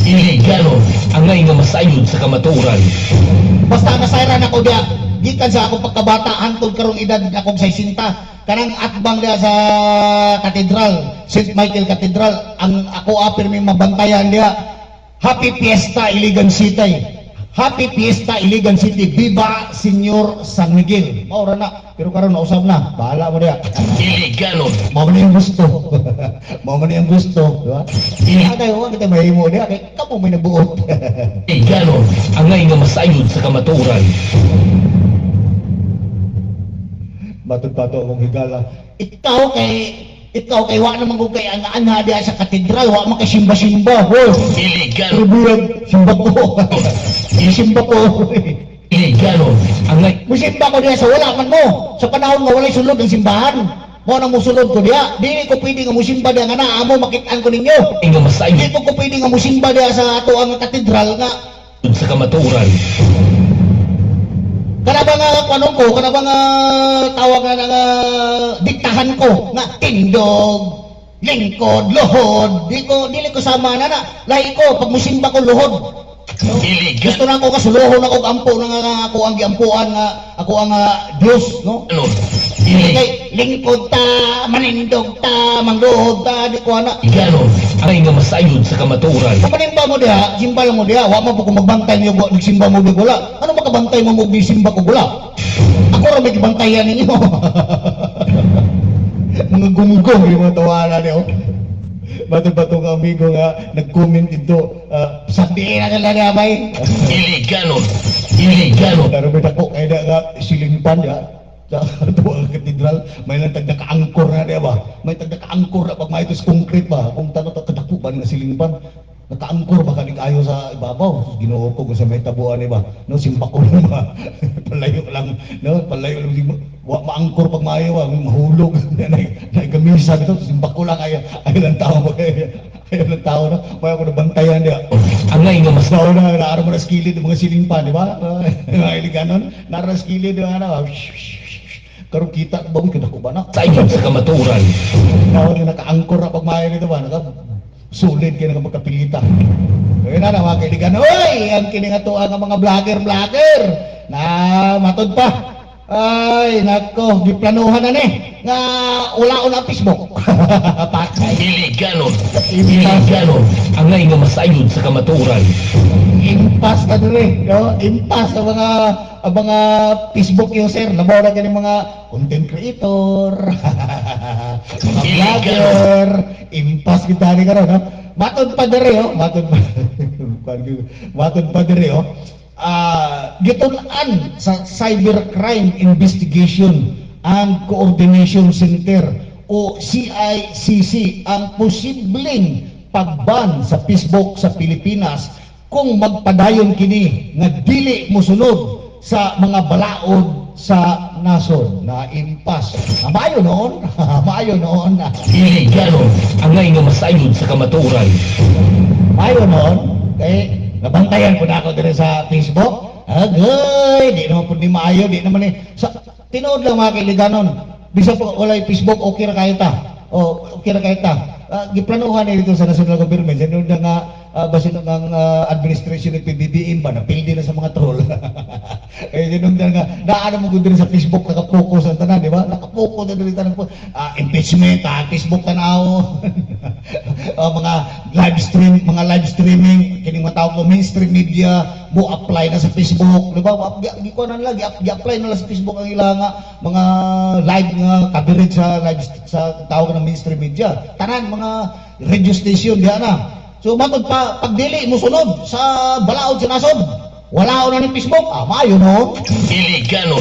Iligano. Ang ngay nga masayod sa kamaturan. Basta nasayran ako diha gikan sa akong pagkabata hangtod karong edad akong 60 kanang atbang diha sa katedral St. Michael Cathedral ang ako pirmi mabantayan diha. Happy Fiesta Iligan City. Happy Fiesta Iligan City. Viva Señor San Miguel. Maura na pero karon nausab na. Bahala mo diha. Iligano. Mao man yung gusto. Mao man yung gusto, di ba? Kaya wa kita mahimo diha kay kamo may nabuot. Iligano. Ang ngay nga masayod sa kamaturan. Bato-bato akong higala. Ikaw kay wa naman ko kay ana diha sa katedral, wa man kay simba-simba. Iligano. Rubuyag, simba ko. Simba ko. Iligano. Ang ngay Musimba ko diha sa wala man mo. Sa panahon nga walay sulod ang simbahan. Mo nang musulod ko diha. Dili ko pwede nga musimba diha nga naa mo makit-an ko ninyo. nga masayod Dili ko pwede nga musimba diha sa ato ang katedral nga sa kamaturan. kana ba nga kanong ko, kana ba nga tawag nga diktahan ko nga tindog, lingkod, luhod. Dili ko sama na. Lahi ko pag musimba ko luhod. Iligan. Gusto na ako kasuluhon ako ampo nga ako ang giampuan nga ako ang Dios, no? Ganon. Kay lingkod ta, manindog ta, mangluhod ta, di ko ana. Ganon. Ang nga masayod sa kamaturan. Pamanimba mo diha, simba lang mo diha, wa mo po kung magbantay niyo buat nagsimba mo di gula. Ano makabantay mo mo simba ko gula? Ako ra may gibantayan ninyo. Mga gunggong yung mga tawanan niyo. Bato-bato nga amigo nga nag-comment dito, sabihin na nila niya bay. Iliganon. Iliganon. Pero may dako kaya nga silingpan ya. Sa tuwang katedral, may lang tagdaka-angkor na diya ba? May tagdaka-angkor na pag may ito concrete ba? Kung tanong kadako ba nga silingpan, naka-angkor ba kanig ayo sa ibabaw? Ginoo ko sa may tabuan ba? No, simpa ko na ba? Palayo lang, no? Palayo lang, maangkor pag maayo ba? Mahulog, naigamisa dito, simpa ko lang ayaw lang tao ba? Ayaw lang tao na, may ako nabantayan diya. Ang nga mas Sao na, naaraw mo na skilid ng mga silingpan, di ba? Mga iliganon, naaraw na skilid, di ba? Karong kita, bawi ka na ko ba na? sayod sa kamaturan. Tawag na naka-angkor na pagmaya nito ba? Sulit kayo na magkapilita. Kaya na mga kaibigan, oy! Ang kiningato ang mga vlogger na matod pa. Ay, nako, giplanuhan na ni. Nga, ulaon ang Facebook. Patay. Iliganon. Iliganon. Ang nga masayod sa kamaturan. Impas na dire, no? Impas ang mga Facebook user, nabora ka ng mga content creator, mga vlogger, impas kita rin ka rin, no? Matod pa dire, oh, matod pa dire, oh. Gitunan sa Cybercrime Investigation and Coordination Center o CICC ang posibleng pagban sa Facebook sa Pilipinas kung magpadayon kini nga dili mosunod sa mga balaod sa nasod na impas. Maayo noon, maayo noon. Iliganon. Ang nga masayod sa kamaturan. Maayo noon, kay nabantayan ko na ako din sa Facebook. Agay, di naman po ni maayo, di naman eh. Tinood lang mga kailiganon. Bisa po wala Facebook, okay ra kayo ta. O, okay ra kayo ta. Giplanuhan na dito sa national government. Sa na nga, basin ng administration ng PBBM ba, napildi na sa mga troll. Eh, yun na nga, naano mo din sa Facebook, nakapokus ang tanan, di ba? Nakapokus na din tanan po. Impeachment, Facebook tanaw. Mga live streaming, kining matawag ko, mainstream media, mo apply na sa Facebook, di ba? Giko na lang, i-apply na lang sa Facebook ang ilang mga live nga coverage sa live sa tawag ng mainstream media. Tanan, mga radio station, diyan na. So, matod pa, pagdili mo sunod sa balaod sa nasod, wala na ng Facebook, maayo no? Iliganon.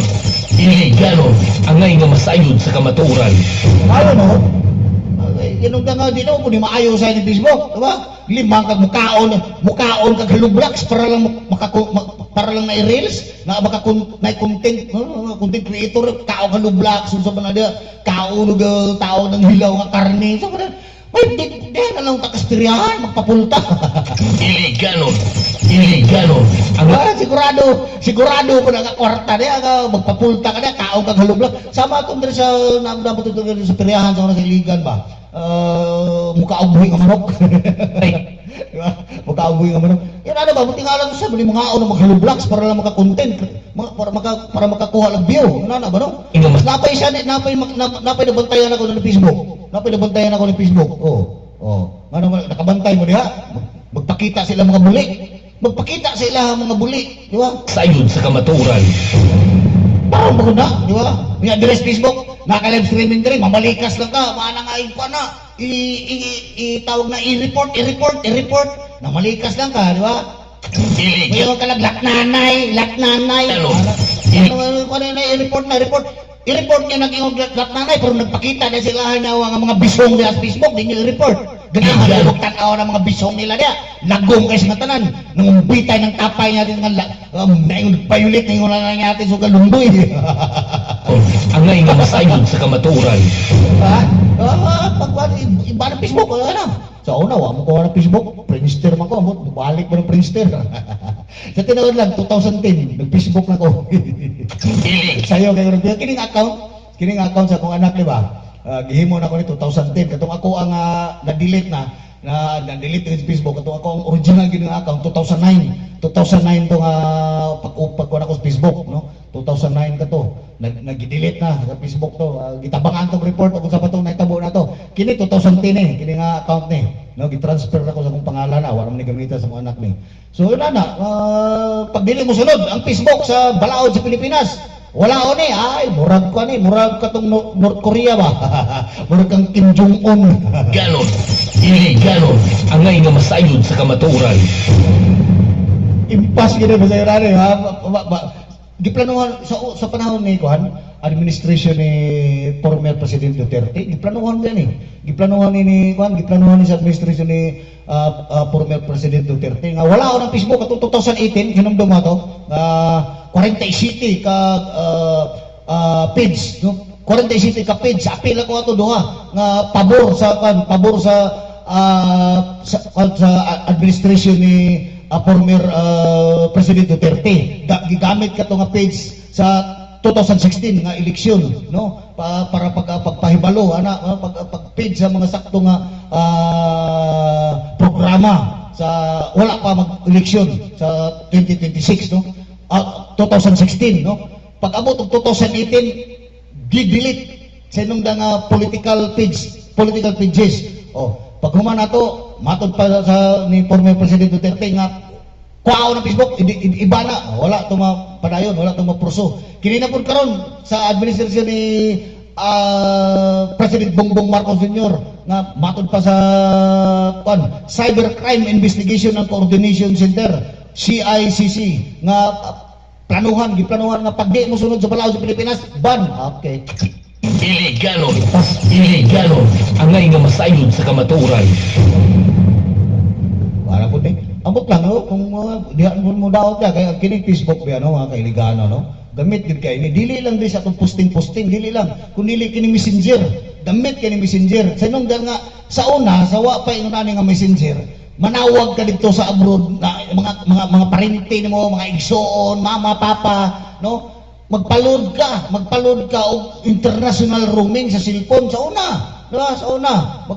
Iliganon. Ang nga masayod sa kamaturan. Maayo no? Ganun ka nga, di na po ni maayo sa ng Facebook, diba? Limang kag mukaon kag halublaks para lang na i-reels, na content, content creator, kaon halublaks, sa mga dia, kaon tao ng hilaw nga karne, sa mga ay, di na lang takastiryahan, magpapulta. Iliganon. Iliganon. Ang Sigurado ko na nga kwarta niya, magpapulta ka niya, kaong kang halublag. Sama akong din sa napatutugan sa piryahan sa mga iligan ba? Mukha ang buhay ng manok. Diba? Mukha ang buhay ng manok. Yan ano ba, buti nga lang sa mga mga na maghalublags para lang maka-content, para makakuha ng view. Ano ba no? Napay nabantayan ako ng Facebook. Nabantayan ako ng Facebook. Ano, nakabantay mo diha? Magpakita sila mga buli. Magpakita sila mga buli, di ba? sayod sa kamaturan. Parang maganda, di ba? May address Facebook, naka-live streaming din, mamalikas lang ka, manangain pa na. Tawag na i-report, namalikas lang ka, di ba? Mayroon ka lang, laknanay. Ano? Ano na, i-report niya nag-ingog laknanay, pero nagpakita na sila na mga bisong nila sa Facebook, di niyo i-report. Ganyan, magtanaw ng mga bisong nila niya. Lagong kayo sa tanan. Nangumbitay ng tapay natin ng nagpayulit na yung lang natin sa kalumboy. Ang nga masayod sa kamaturan. Iba ng Facebook, ano? So, una, mo ko ng Facebook, Friendster man ko, balik mo ng Friendster. Sa tinawad lang, 2010, nag-Facebook na ko. Sa'yo, kayo rin, kining account sa akong anak, di ba? Gihimo na ko ni 2010, katong ako ang na-delete na, na delete sa Facebook ato ako ang original gid nga account 2009 to nga pag ko na ko sa Facebook no 2009 ka to nag-delete na sa Facebook to gitabangan tong report kung sa patong naitabo na to kini 2010 kini nga account ni no gitransfer ako sa akong pangalan na wala man ni gamita sa mga anak ni so wala na pag dili mo sunod ang Facebook sa balaod sa Pilipinas wala o ni, ay, murag ka tong North Korea ba? Murag kang Kim Jong-un. Ganon, dili ganon, ang nga masayod sa kamaturan. Impas gini ba sa'yo rani, ha? Giplanuhan, sa panahon ni Kuhan, administration ni former President Duterte, giplanuhan yan eh. Giplanuhan ni sa administration ni former President Duterte. Nga wala ako ng Facebook, atong 2018, hinumdum mo ito, 47 ka page, no? 47 ka page, apil ako ato duha nga pabor sa administration ni former President Duterte. Gigamit ka to nga page sa 2016 nga eleksyon, no? Para pagpahibalo ana pag-page sa mga sakto nga programa sa wala pa mag-eleksyon sa 2026, no? 2016, no? Pag-abot og 2018, gi-delete sa inong nga political pages. Oh, pag human nato, matod pa sa ni former President Duterte nga kuaw ng Facebook, iba na, wala to mapadayon, wala to mapurso. Kini na pud karon sa administrasyon ni President Bongbong Marcos Jr. nga matod pa sa Cybercrime Investigation and Coordination Center CICC nga giplanuhan nga pag di mo sunod sa balaod sa Pilipinas, ban. Okay. Dili ganon, ang nga masayod sa kamaturan. Wala po din. Ambot lang, no? Kung dihan mo daot ka, kaya kini Facebook ba, no? Mga kailigano, no? Gamit din kayo. Dili lang din sa itong posting, dili lang. Kung dili kini messenger, gamit kini messenger. Sa nung nga, sa una, sa wa pa yung nga messenger, manawag ka dito sa abroad na mga parente mo, mga igsoon, mama, papa, no? Magpaload ka og international roaming sa cellphone sa una, di ba? Sa una,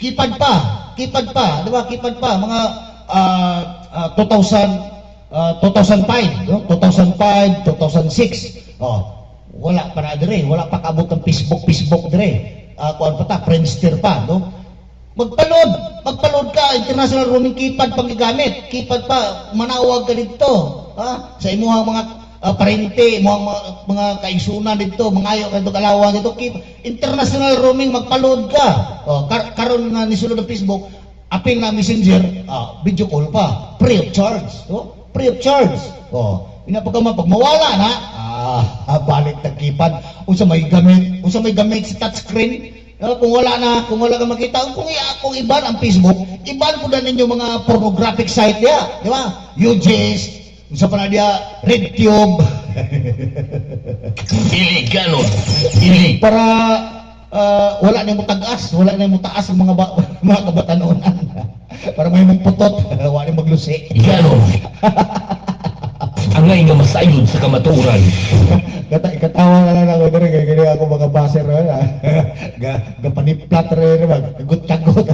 kipad pa, di ba? Kipad pa mga 2005, no? 2005, 2006. Oh, wala pa na dire, wala pa kaabot ng Facebook dire. Kuan pa ta, Friendster pa, no? Magpaload ka, international roaming keypad pang gigamit. Keypad pa, manawag ka dito. Ha? Sa imuhang mga parente, mga kaisunan dito, mga ayaw ka dito, kalawang dito. International roaming, magpaload ka. Karon nga nisulod ng Facebook, apil na messenger, video call pa. Free of charge. Free of charge. Pag mawala na, balik na keypad. Unsa may gamit sa touchscreen. Kung wala ka makita, kung iban ang Facebook, iban po na ninyo mga pornographic site ya, di ba? UJS, sa pa na dia, RedTube. Dili ganon, Para wala na mo tagas ang mga kabatanunan. Para may mong putot, wala na maglusi. ganon. Ang nga masayod sa kamaturan. Katawa na lang ako doon, kaya ako mga baser na. Gapaniplat rin naman, gagot-gagot.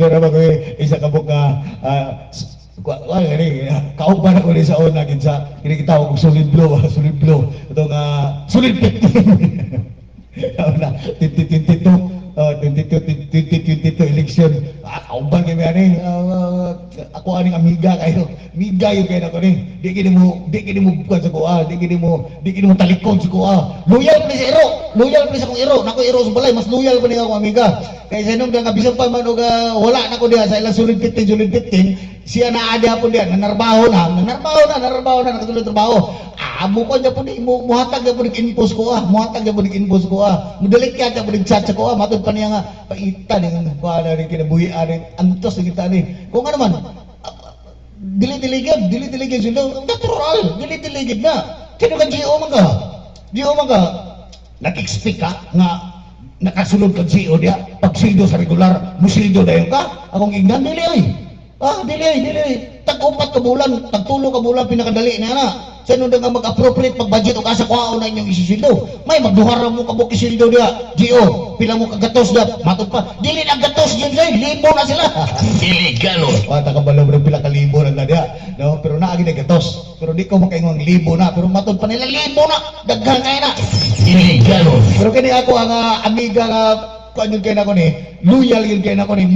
Doon naman ko isa kabuk nga, kauban ako rin sa una, kinikita ko solid blow. Ito nga, solid 15. 2022 election. Kauban kami ani. Ako aning amiga kayo. Amiga yun kayo na ko ni. Di kini mo bukan sa kuha. Di kini mo talikod sa kuha. Loyal pa sa iro. Loyal pa sa akong iro. Nako iro sa balay. Mas loyal pa niya akong amiga. Kaya sa nung nga bisan pa man wala na ko diha sa ilang solid 15. Siya na ada po diyan. Nanarbaho na. Nakatulog trabaho. Amo ko niya po ni. Muhatag niya po ni inpos ko Mudalit ka niya po ni chat sa kuha. Matod pa niya nga. Paitan yung kuha na rin kinabuhi. Antos na kita ni. Kung ano man. Dili-diligid sila. Natural. Dili-diligid na. Kaya ka GO man ka. Nag-expect ka nga nakasulod ka GO diya. Pag sildo sa regular, musildo na yun ka. Akong ingnan, dili ay. Dili. tag-upat ka bulan, tag-tulo ka bulan pinakadali na na. Sa nung nga mag-appropriate pag-budget o asa kuhaon na inyong isisildo. May magduhara mo ka mo kisildo dia. Gio, pila mo kagatos da. Matod pa. Dili na gatos yun say, libo na sila. Dili ganon. Wata ka balaw ng pila ka libo na dia. No, pero naagi na gatos. Pero di ko makaingon libo na, pero matod pa nila libo na. Daghan kay na. Dili ganon. Pero kini ako ang amiga nga kuan yun kay nako ni, loyal yun kay nako ni.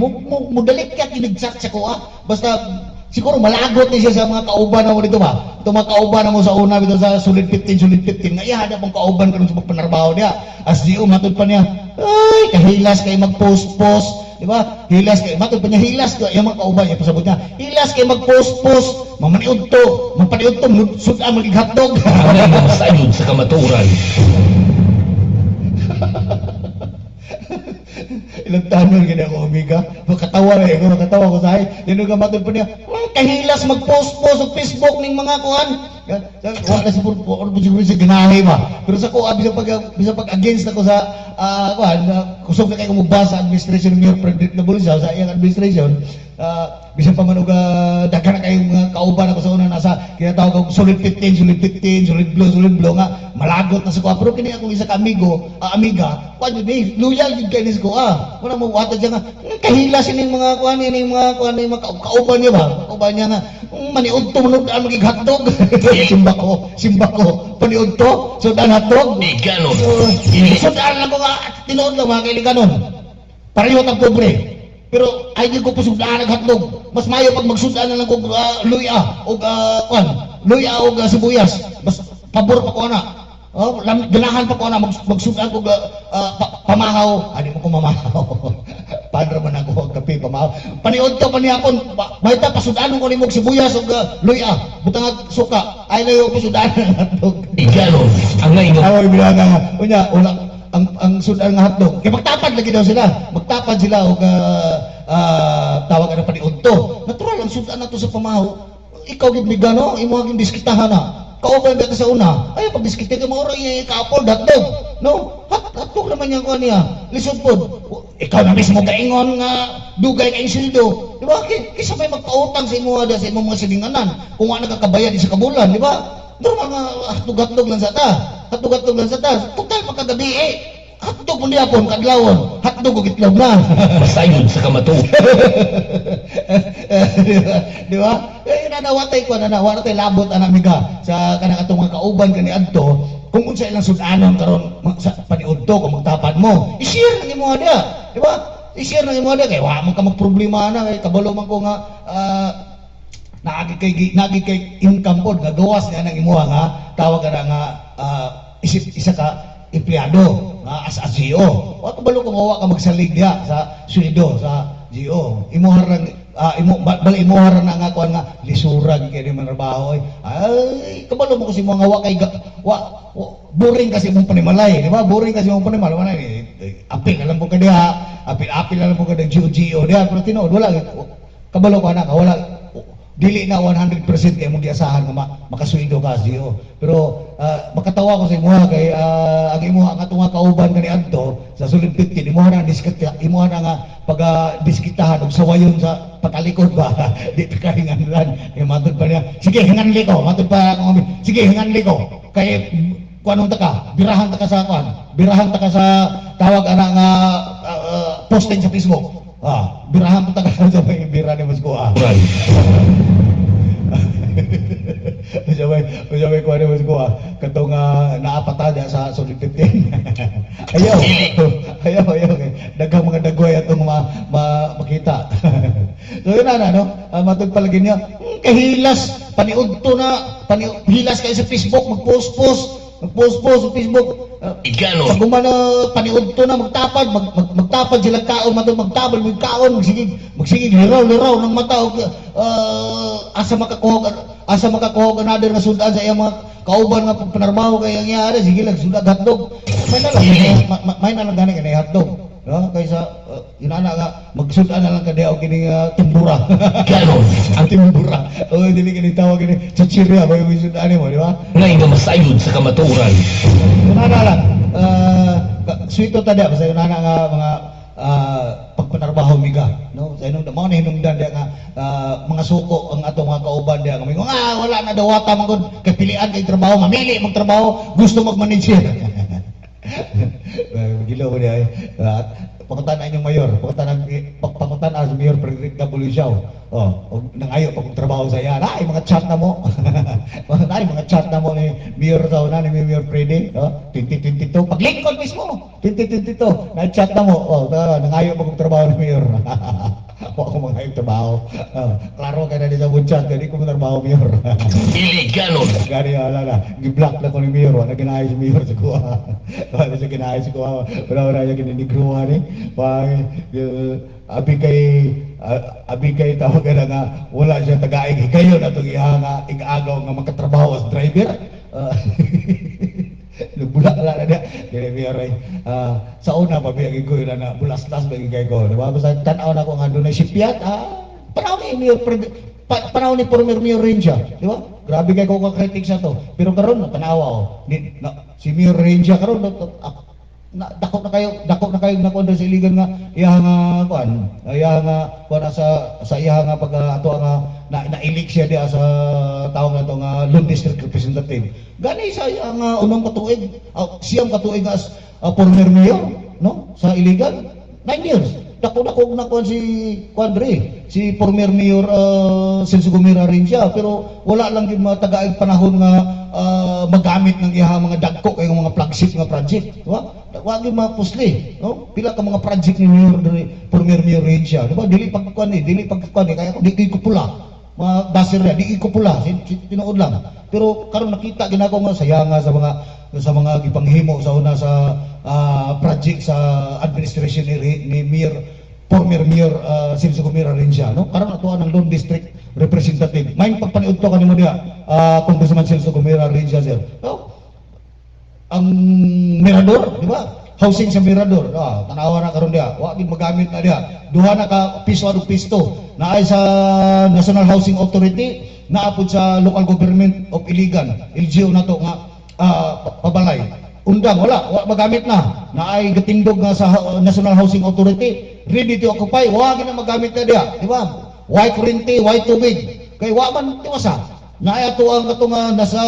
Mudalik ka kinigsak sa ko Basta siguro malagot ni siya sa mga kauban mo dito ba? Ito mga kauban mo sa una dito sa Solid 15 nga ihada pong kauban karon sa pagpanarbaho niya. As di matod pa niya. Ay, kahilas kay mag-post-post, di ba? Hilas kay matod pa niya hilas ka yung mga kauban niya pasabot niya. Hilas kay mag-post-post, mamaniud to, magpaniud to, sudan mag-hotdog. Ang nga masayod sa kamaturan. Ilang tanon gina ako, amiga. Makatawa na ako, makatawa ko sa ay. Yan nga matod pa niya. Kahilas mag-post-post sa Facebook ning mga kuhan. Wala si siguro sa ginahe ba. Pero sa ko, bisa pag against ako sa kuhan, kusog na kayo kumubasa sa administration ng predictable siya sa iyang administration. Bisa pa man daghan na kayong mga kauban ako sa una nasa kinatawag ko solid 15, solid blue nga malagot na sa ko. Pero kini ako isa ka amiga, kuan ni loyal gid kay nis ko wala mo wata diya nga kahilas ining mga kuan ining mga kauban niya ba? Kauban niya nga maniud to manud ang magighatdog. simba ko paniud to sudan hatdog. Di ganon. Sudan lang ko nga tinuod lang mga kaibigan pareho tag pobre. Pero ay di ko pasudaan ng hotdog. Mas mayo pag magsudaan na lang kog luya o sibuyas. Mas pabor pa ko na. Ganahan pa ko na magsudaan kog pamahaw. Ani mo ko mamahaw. Padre man ako kape pamahaw. Paniod to panihapon. May ta pasudaan ko nimo sibuyas o luya. Butang suka. Ay layo pasudaan ng hotdog. Di ganon. Ang nga ingon. Ay bilang unya ang sudan nga hotdog kay magtapad lagi daw sila og tawag na paniudto natural ang sudan nato sa pamahaw ikaw gid mi gano imo gid diskitahan na kauban dito sa una ay pag diskite ka mo ray kaapol hotdog no hotdog naman yang kuan niya lisod pod ikaw na mismo kaingon nga dugay kay sildo di ba kisa may magpautang sa imo sa imong mga silinganan kung ano nakakabayad sa kabulan di ba normal nga hotdog lang sa ta hotdog lang sa ta total pagkagabi hotdog mo niya po kadlawon hotdog ug itlog na Masayod sa kamaturan. di ba nanawatay labot ana amiga sa kanang atong mga kauban kani adto kung unsa ilang sudanon karon sa paniudto kung magtapad mo i-share nang imo dia di ba i-share nang imo dia kay wa man ka magproblema na kay kabalo man ko nga nagi kay income pod nga gawas nga nang imuha nga tawag ka nga isa ka empleyado nga as GO. Wa kabalo ko nga wa ka magsalig diha sa sweldo sa GO. Imuharan imuharan na nga kuan nga lisurag kay man trabaho ay kabalo mo kasi mo nga wa kay boring kasi mong panimalay, di ba? Boring kasi mong panimalay. Wala apil na lang po ka diha, apil na lang po ka ng GO diha, pero tinuod wala kabalo ko na wala dili na 100% kay mong giasahan nga makasweldo ka GO. Pero makatawa ko sa imuha kay ang imuha nga tunga kauban kani adto sa Solid 15 imuha na nga pag diskitahan og sawayon sa patalikod ba di ka hinganlan matod pa niya sige hinganli ko matod pa sige hinganli ko kay kuanong taka birahan ta ka sa tawag ana nga posting sa Facebook birahan ta ka sa bira ni Musko Usabay ko ano ko katong naapatada sa Solid 15. ayaw daghang mga dagway atong makita. So yun no matug palagi niya kahilas paniudto na hilas kay sa Facebook magpost sa Facebook Igano. pag umano paniudto na magtapad sila kaon magtabal mo kaon magsigig liraw ng mata asa makakuha another nga sudan sa iyang mga kauban nga panarbaho kay ang yari sige lang sudan hotdog may na lang gani kanay hotdog no kaysa inana nga magsudan na lang kada og kining timbura Ganon. ang timbura dili kini tawag kini chichirya ba yung sudan mo di ba Ngay nga masayod sa kamaturan. inana lang sweeto tada basta inana nga mga magpanarbaho miga, no? Sa inong mao na hinungdan dia nga mga suko ang atong mga kauban dia nga mingon wala na dawata man gud kay pilian kay trabaho, mamili mag trabaho, gusto mag-manager. Gilo mo dia. Pangutan inyong mayor, pangutan sa Mayor Frederick W. Siao. Oh, nangayo pag trabaho sa iya. Ay mga chat na mo. Ay mga chat na mo ni Mayor daw na ni Mayor Freddy, 2022 paglingkod mismo. 2022 na chat na mo. Oh, nangayo pag trabaho ni Mayor. Wa ko mangayo trabaho. Klaro kay na di sa chat, di ko trabaho Mayor. Dili ganon. Gani ala gi-block na ko ni Mayor, wala ginaay si Mayor sa kuha. Wala siya ginaay sa kuha. Wala niya gininigruha ni. Abi kay tawag na nga wala siya tagaig kayo na itong iagaw nga magkatrabaho as driver. Nabulak lang na niya. Kaya Mayor sa una pa biyagin ko yun na bulas-las bagay kay ko. Diba? Basta tanaw na ko nga doon na sipyat. Panahon ni Mayor panahon ni former Mayor Renja. Diba? Grabe kay ko kakritik sa to. Pero karon tanawa si Mayor Renja karon dako na kayo na kuan sa iligan nga iya nga kuan sa iya nga pag ato nga na-elect siya dia sa tawag nato nga Lone District Representative. Gani sa iya nga unang katuig, siyang katuig as former mayor, no? Sa iligan 9 years. Dako na kuan si si former mayor Celso Gomera rin siya, pero wala lang yung mga tagaig panahon nga magamit ng iya mga dagko kay mga flagship nga project, diba? Wag yung mga pusli, no? Pila ka mga project ni Mayor former Mayor rin siya, diba? Dili pagkuan kaya di ko pula. Mga baser di ko pula, tinuod lang. Pero karon nakita ginako nga saya nga sa mga gipanghimo sa una sa project sa administration ni Mayor former Mayor Celso Gomera rin siya, no? Karon ato ang Lone District Representative. May pagpaniud to kanimo dia, Congressman Celso Gomera rin siya, sir. No? Ang Mirador, di ba? Housing sa Mirador, tanawa na karon dia. Wa gid magamit na dia. Duha na ka piso ug pisto. Naay sa National Housing Authority, naapod sa Local Government of Iligan, LGU na to nga pabalay. Undang wala magamit na. Naay gatindog nga sa National Housing Authority, ready to occupy. Wa gid na magamit na dia, di ba? Why kuryente, why tubig? Kay wa man tiwasa. Naay ato ang katong nasa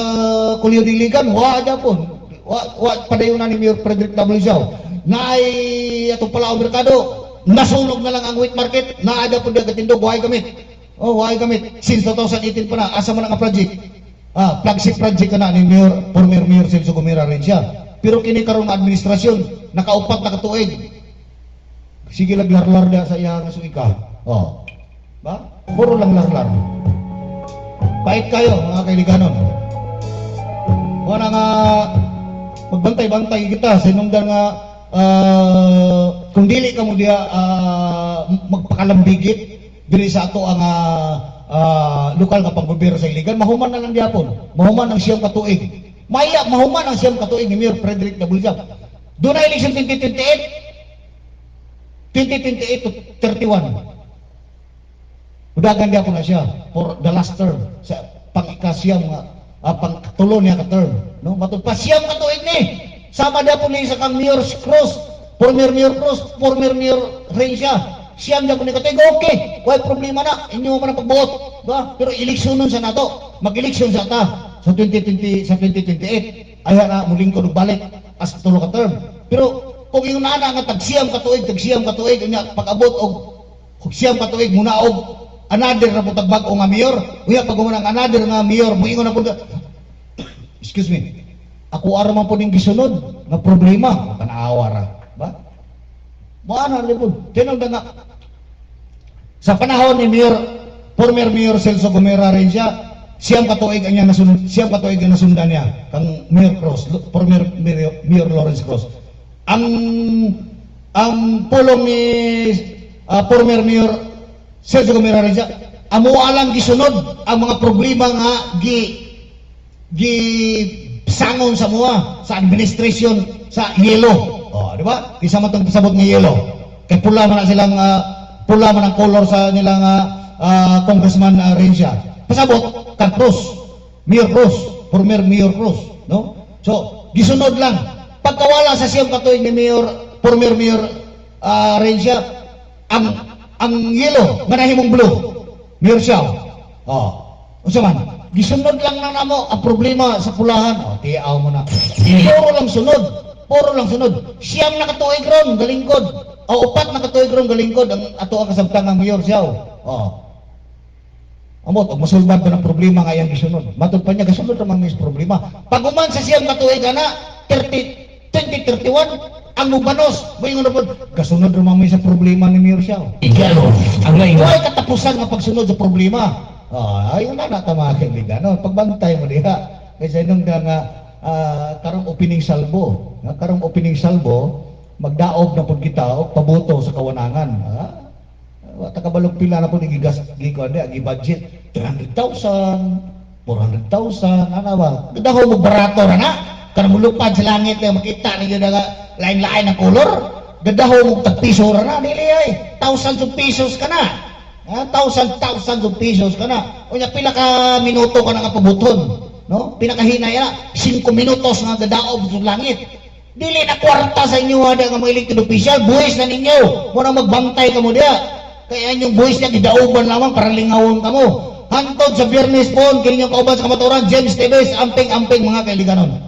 Kulyo Diligan, wa gyapon. Wa padayon ni Mayor Frederick W. Siao. Naay atong Palao Merkado, nasunog na lang ang wheat market, naada po dia gatindog, why gamit. Why gamit. Since 2018 pa na, asa man ang project. Flagship project na ni former Mayor Celso Gomera rin siya. Pero kini karong administrasyon, nakaupat na katuig. Sige lang larlar dia sa iya nga suika. Ba? Puro lang larlar. Pait kayo mga kailiganon. Wala nga magbantay-bantay kita sa inungdan nga kung dili ka mo diya magpakalambigit diri sa ato ang lokal nga panggobyerno sa Iligan, mahuman na lang diapon. Mahuman ang siyang katuig. Mahuman ang siyang katuig ni Mayor Frederick W. Siao. Doon na election 2028 to 31. Udagan diapon na siya for the last term sa pang-ikasiyam nga pangtulo niya ka term, no? Matud pa siyam ka tuig ni. Sama diapon ni sa kang Mayor Cruz, former Mayor Cruz, former Mayor Rencia. Siyam diapon ni ka tuig, okay. Why problema na? Inyo man ang pagbuot, ba? Pero eleksyonon sa nato. Mag-eleksyon sa ta sa 2028. Aya na muling ko balik as tulo ka term. Pero kung yung nana nga tagsiyam ka tuig nya pag-abot og siyam ka tuig muna og another na putag bag-o nga mayor, uya pag umunang another nga mayor, muingon na po excuse me, ako araman po ning gisunod nga problema, tanawa ra, ba? Maana rin po, tinong na nga, sa panahon ni former Mayor Celso Gomera rin siya, siyang katuig ang nasundan niya, kang Mayor Cruz, former Mayor Lawrence Cruz. Ang pulong ni former Mayor Celso Gomera rin siya, amualang gisunod ang mga problema nga sangon sa mua sa administration sa yelo. Di ba? Isa man itong pasabot ng yelo. Kaya pula man ang color sa nilang Congressman Rencia. Pasabot, kang Cruz, Mayor Cruz, former Mayor Cruz. No? So, gisunod lang. Pagkawala sa siyang katuig ni former Mayor Rencia, ang yellow manahimong blue. Mayor siya. Unsa man? Gisunod lang na namo ang problema sa pulahan. Tiyaw mo na. Puro lang sunod. Puro lang sunod. Siyang nakatuig ron galingkod. Upat nakatuig ron galingkod ang ato ang kasabtangang mayor siya. Amot, og masulbad ba ng problema nga iyang gisunod. Matod pa niya gasunod naman mis problema. Paguman sa siyang katuig ana 2031 ang mubanos moingon na pod gasunod naman mi sa problema ni mayor siya. Igano ang lain Wala nga katapusan nga pagsunod sa problema. Ayun na natamakin nila. No? Pagbantay mo diha. Kasi nung nga karong opening salbo. Karong opening salbo, magdaog na po kita o paboto sa kawanangan. Takabalog pila na po ni gi-budget. 300,000, 400,000, ano ba? Daho mo barato na. Karong mulupad sa langit na makita ninyo na lain-lain ng kolor. Gadaho mo tagpiso na. Dili ay. Thousands of pesos ka na. Thousands of pesos ka na. O niya, pila ka minuto ka na nga pabuton. No? Pinakahina yan. 5 minutos nga gadaob sa langit. Dili na kwarta sa inyo ada nga mga elected official. Buwis na ninyo. Muna magbantay ka mo diya. Kaya yung buwis niya, gidaoban lamang para lingawon ka mo. Hantod sa Biyernes po, kininyong kauban sa kamaturan, James Tevez, amping-amping mga kailiganon.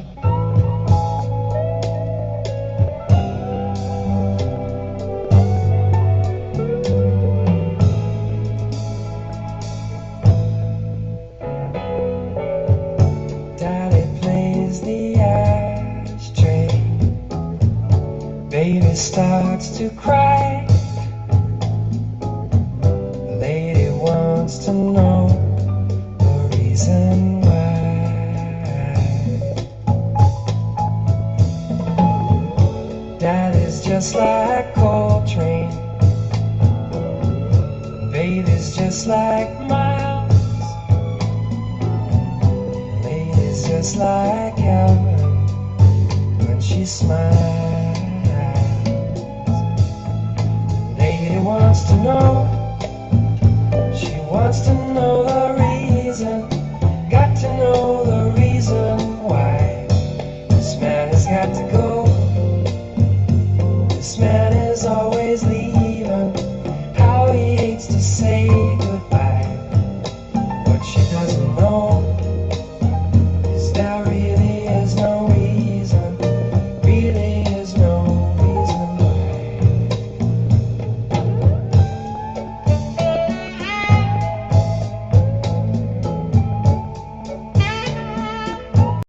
Baby starts to cry. Lady wants to know the reason why. Daddy's just like Coltrane. Baby's just like Miles. Lady's just like Calvin when she smiles. Lady wants to know, she wants to know the reason.